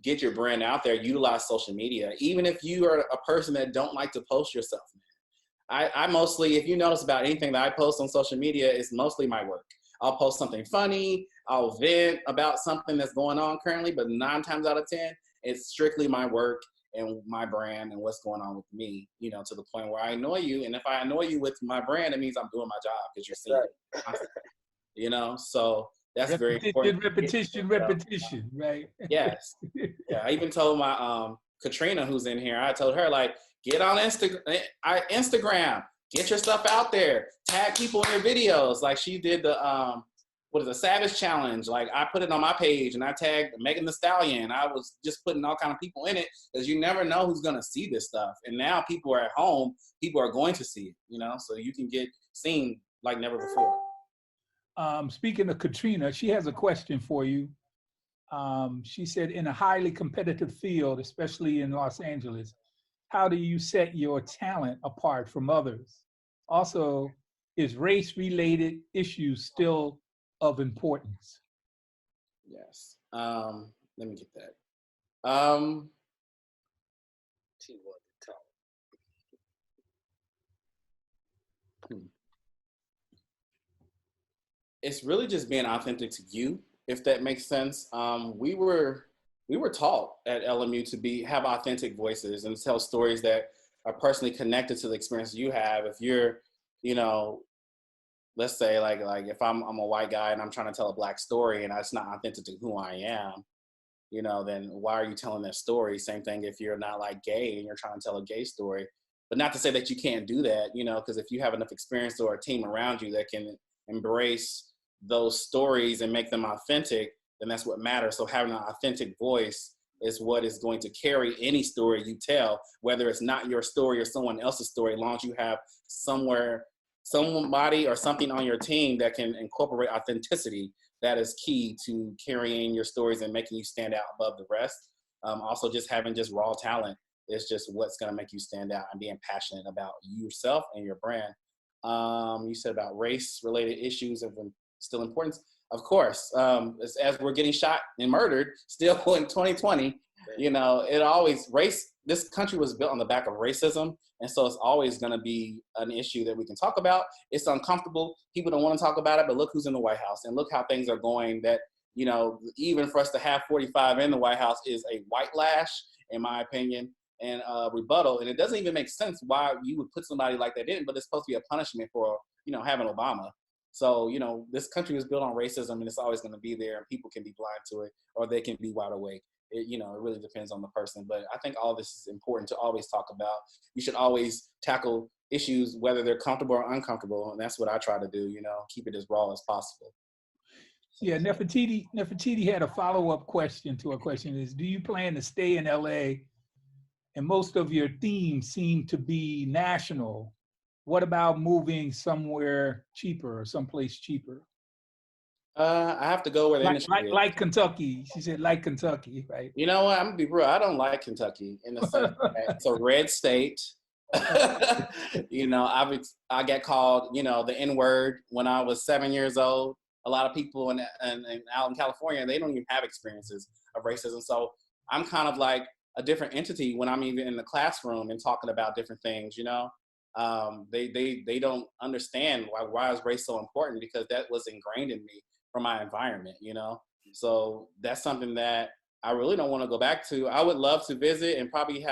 get your brand out there, utilize social media. Even if you are a person that don't like to post yourself, man. I mostly, if you notice about anything that I post on social media, it's mostly my work. I'll post something funny, I'll vent about something that's going on currently, but 9 times out of 10, it's strictly my work and my brand and what's going on with me, you know, to the point where I annoy you. And if I annoy you with my brand, it means I'm doing my job because you're seeing it constantly, you know? So that's very important. Repetition, right? Yes. Yeah, I even told my Katrina, who's in here, I told her, like, get on Instagram, get your stuff out there, tag people in your videos. Like she did the Savage Challenge. Like I put it on my page and I tagged Megan Thee Stallion. I was just putting all kind of people in it because you never know who's gonna see this stuff. And now people are at home, people are going to see it, you know, so you can get seen like never before. Speaking of Katrina, she has a question for you. She said, in a highly competitive field, especially in Los Angeles, how do you set your talent apart from others? Also, is race-related issues still of importance? Yes. Let me get that. She wanted to talk. It's really just being authentic to you, if that makes sense. We were taught at LMU to have authentic voices and tell stories that are personally connected to the experience you have. If you're, you know, let's say like if I'm a white guy and I'm trying to tell a Black story and that's not authentic to who I am, you know, then why are you telling that story? Same thing if you're not like gay and you're trying to tell a gay story. But not to say that you can't do that, you know, because if you have enough experience or a team around you that can embrace those stories and make them authentic, then that's what matters. So having an authentic voice is what is going to carry any story you tell, whether it's not your story or someone else's story, as long as you have somebody or something on your team that can incorporate authenticity. That is key to carrying your stories and making you stand out above the rest. Also, just having just raw talent is just what's going to make you stand out and being passionate about yourself and your brand. You said about race-related issues of still importance. Of course, as we're getting shot and murdered still in 2020, you know, this country was built on the back of racism. And so it's always going to be an issue that we can talk about. It's uncomfortable. People don't want to talk about it, but look who's in the White House and look how things are going that, you know, even for us to have 45 in the White House is a white lash, in my opinion, and rebuttal. And it doesn't even make sense why you would put somebody like that in, but it's supposed to be a punishment for, you know, having Obama. So, you know, this country was built on racism and it's always going to be there and people can be blind to it or they can be wide awake. You know, it really depends on the person. But I think all this is important to always talk about. You should always tackle issues, whether they're comfortable or uncomfortable. And that's what I try to do, you know, keep it as raw as possible. Yeah, Nefertiti had a follow-up question to her question is, do you plan to stay in LA? And most of your themes seem to be national. What about moving somewhere cheaper or someplace cheaper? I have to go where the industry is. Like Kentucky. She said like Kentucky, right? You know what? I'm gonna be real. I don't like Kentucky in the sense that it's a red state. You know, I get called, you know, the N-word when I was 7 years old. A lot of people out in California, they don't even have experiences of racism. So I'm kind of like a different entity when I'm even in the classroom and talking about different things, they don't understand why is race so important, because that was ingrained in me from my environment, So that's something that I really don't want to go back to. I would love to visit and probably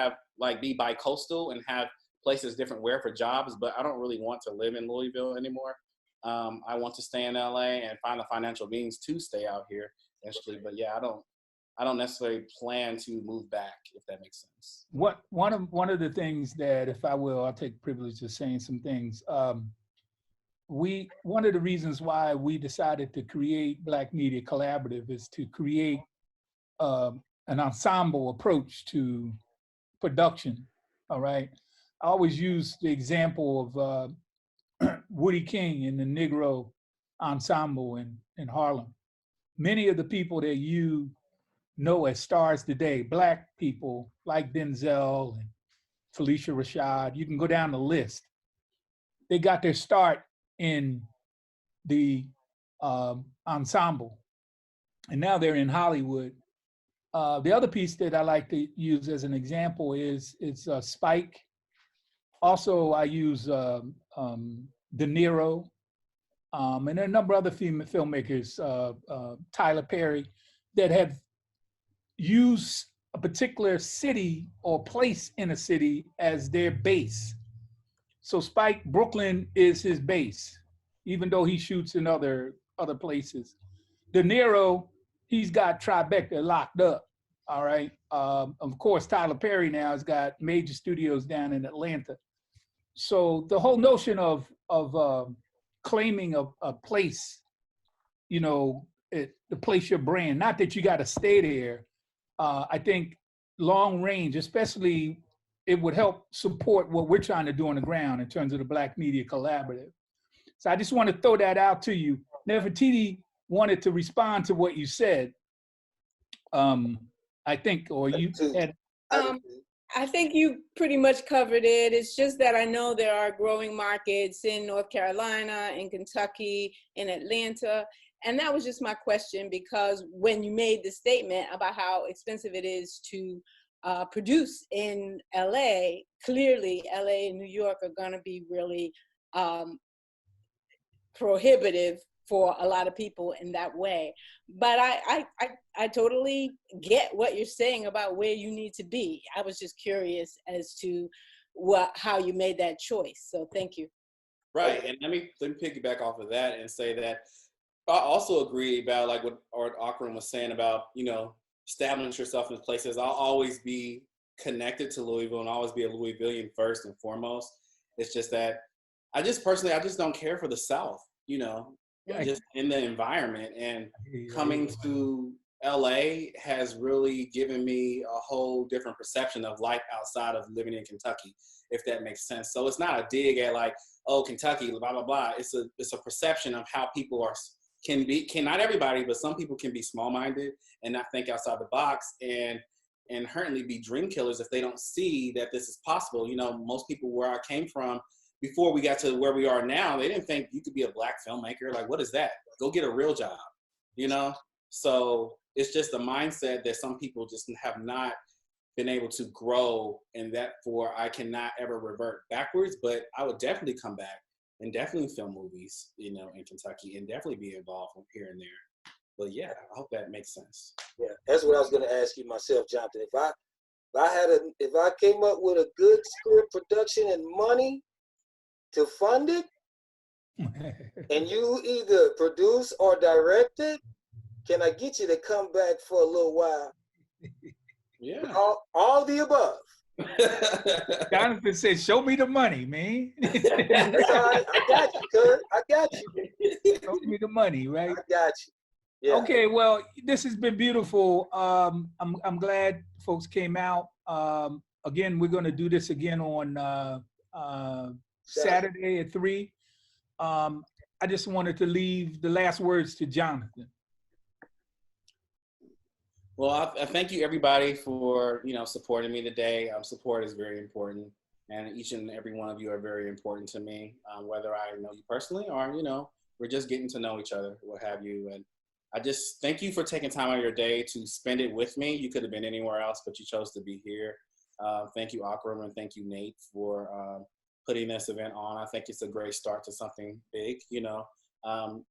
be bi-coastal and have places different where for jobs, but I don't really want to live in Louisville anymore. I want to stay in LA and find the financial means to stay out here eventually. But yeah, I don't necessarily plan to move back, if that makes sense. One of the things that, if I will, I'll take privilege of saying some things. One of the reasons why we decided to create Black Media Collaborative is to create an ensemble approach to production. All right. I always use the example of Woody King in the Negro Ensemble in Harlem. Many of the people that you know as stars today, Black people like Denzel and Felicia Rashad, you can go down the list. They got their start in the ensemble, and now they're in Hollywood. The other piece that I like to use as an example is Spike. Also, I use De Niro, and there are a number of other filmmakers, Tyler Perry, that have used a particular city or place in a city as their base. So Spike, Brooklyn is his base, even though he shoots in other places. De Niro, he's got Tribeca locked up. All right. Of course, Tyler Perry now has got major studios down in Atlanta. So the whole notion of claiming a place, to place your brand, not that you got to stay there. I think long range, especially, it would help support what we're trying to do on the ground in terms of the Black Media Collaborative. So I just want to throw that out to you. Nefertiti wanted to respond to what you said. I think, or you had. I think you pretty much covered it. It's just that I know there are growing markets in North Carolina, in Kentucky, in Atlanta. And that was just my question, because when you made the statement about how expensive it is to produce in LA, clearly LA and New York are going to be really prohibitive for a lot of people in that way. But I totally get what you're saying about where you need to be. I was just curious as to how you made that choice. So thank you. Right, and let me piggyback off of that and say that I also agree about like what Akram was saying about, establishing yourself in places. I'll always be connected to Louisville and always be a Louisvillian first and foremost. It's just that I just don't care for the South, just in the environment. And coming to LA has really given me a whole different perception of life outside of living in Kentucky, if that makes sense. So it's not a dig at like, oh, Kentucky, blah, blah, blah. It's a perception of how people not everybody, but some people can be small-minded and not think outside the box and inherently be dream killers if they don't see that this is possible. Most people where I came from, before we got to where we are now, they didn't think you could be a Black filmmaker. Like, what is that? Go get a real job, So it's just a mindset that some people just have not been able to grow, and therefore I cannot ever revert backwards. But I would definitely come back and definitely film movies, in Kentucky, and definitely be involved from here and there. But yeah, I hope that makes sense. Yeah, that's what I was going to ask you myself, Jonathan. If I came up with a good script, production, and money to fund it, and you either produce or direct it, can I get you to come back for a little while? Yeah. All the above. Jonathan said, show me the money, man. That's all right. I got you, cuz. I got you. Show me the money, right? I got you. Yeah. Okay, well, this has been beautiful. I'm glad folks came out. Again, we're going to do this again on Saturday at 3. I just wanted to leave the last words to Jonathan. Well, I thank you everybody for, supporting me today. Support is very important, and each and every one of you are very important to me, whether I know you personally or, we're just getting to know each other, what have you. And I just thank you for taking time out of your day to spend it with me. You could have been anywhere else, but you chose to be here. Thank you, Akram, and thank you, Nate, for putting this event on. I think it's a great start to something big, you know.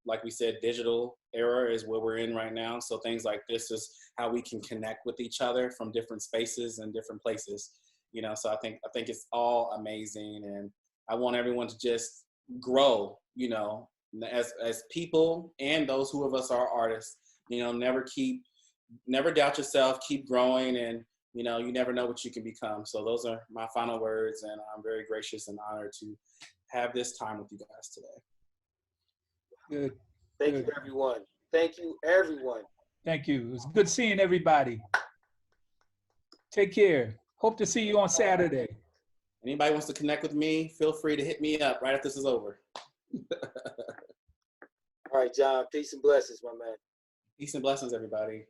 Like we said, digital era is where we're in right now. So things like this is how we can connect with each other from different spaces and different places, you know. So I think it's all amazing, and I want everyone to just grow, you know, as people and those who of us are artists, you know, never doubt yourself, keep growing, and you know, you never know what you can become. So those are my final words, and I'm very gracious and honored to have this time with you guys today. Good. Thank you, everyone. Thank you, everyone. Thank you. It was good seeing everybody. Take care. Hope to see you on Saturday. Anybody wants to connect with me, feel free to hit me up right after this is over. All right, John. Peace and blessings, my man. Peace and blessings, everybody.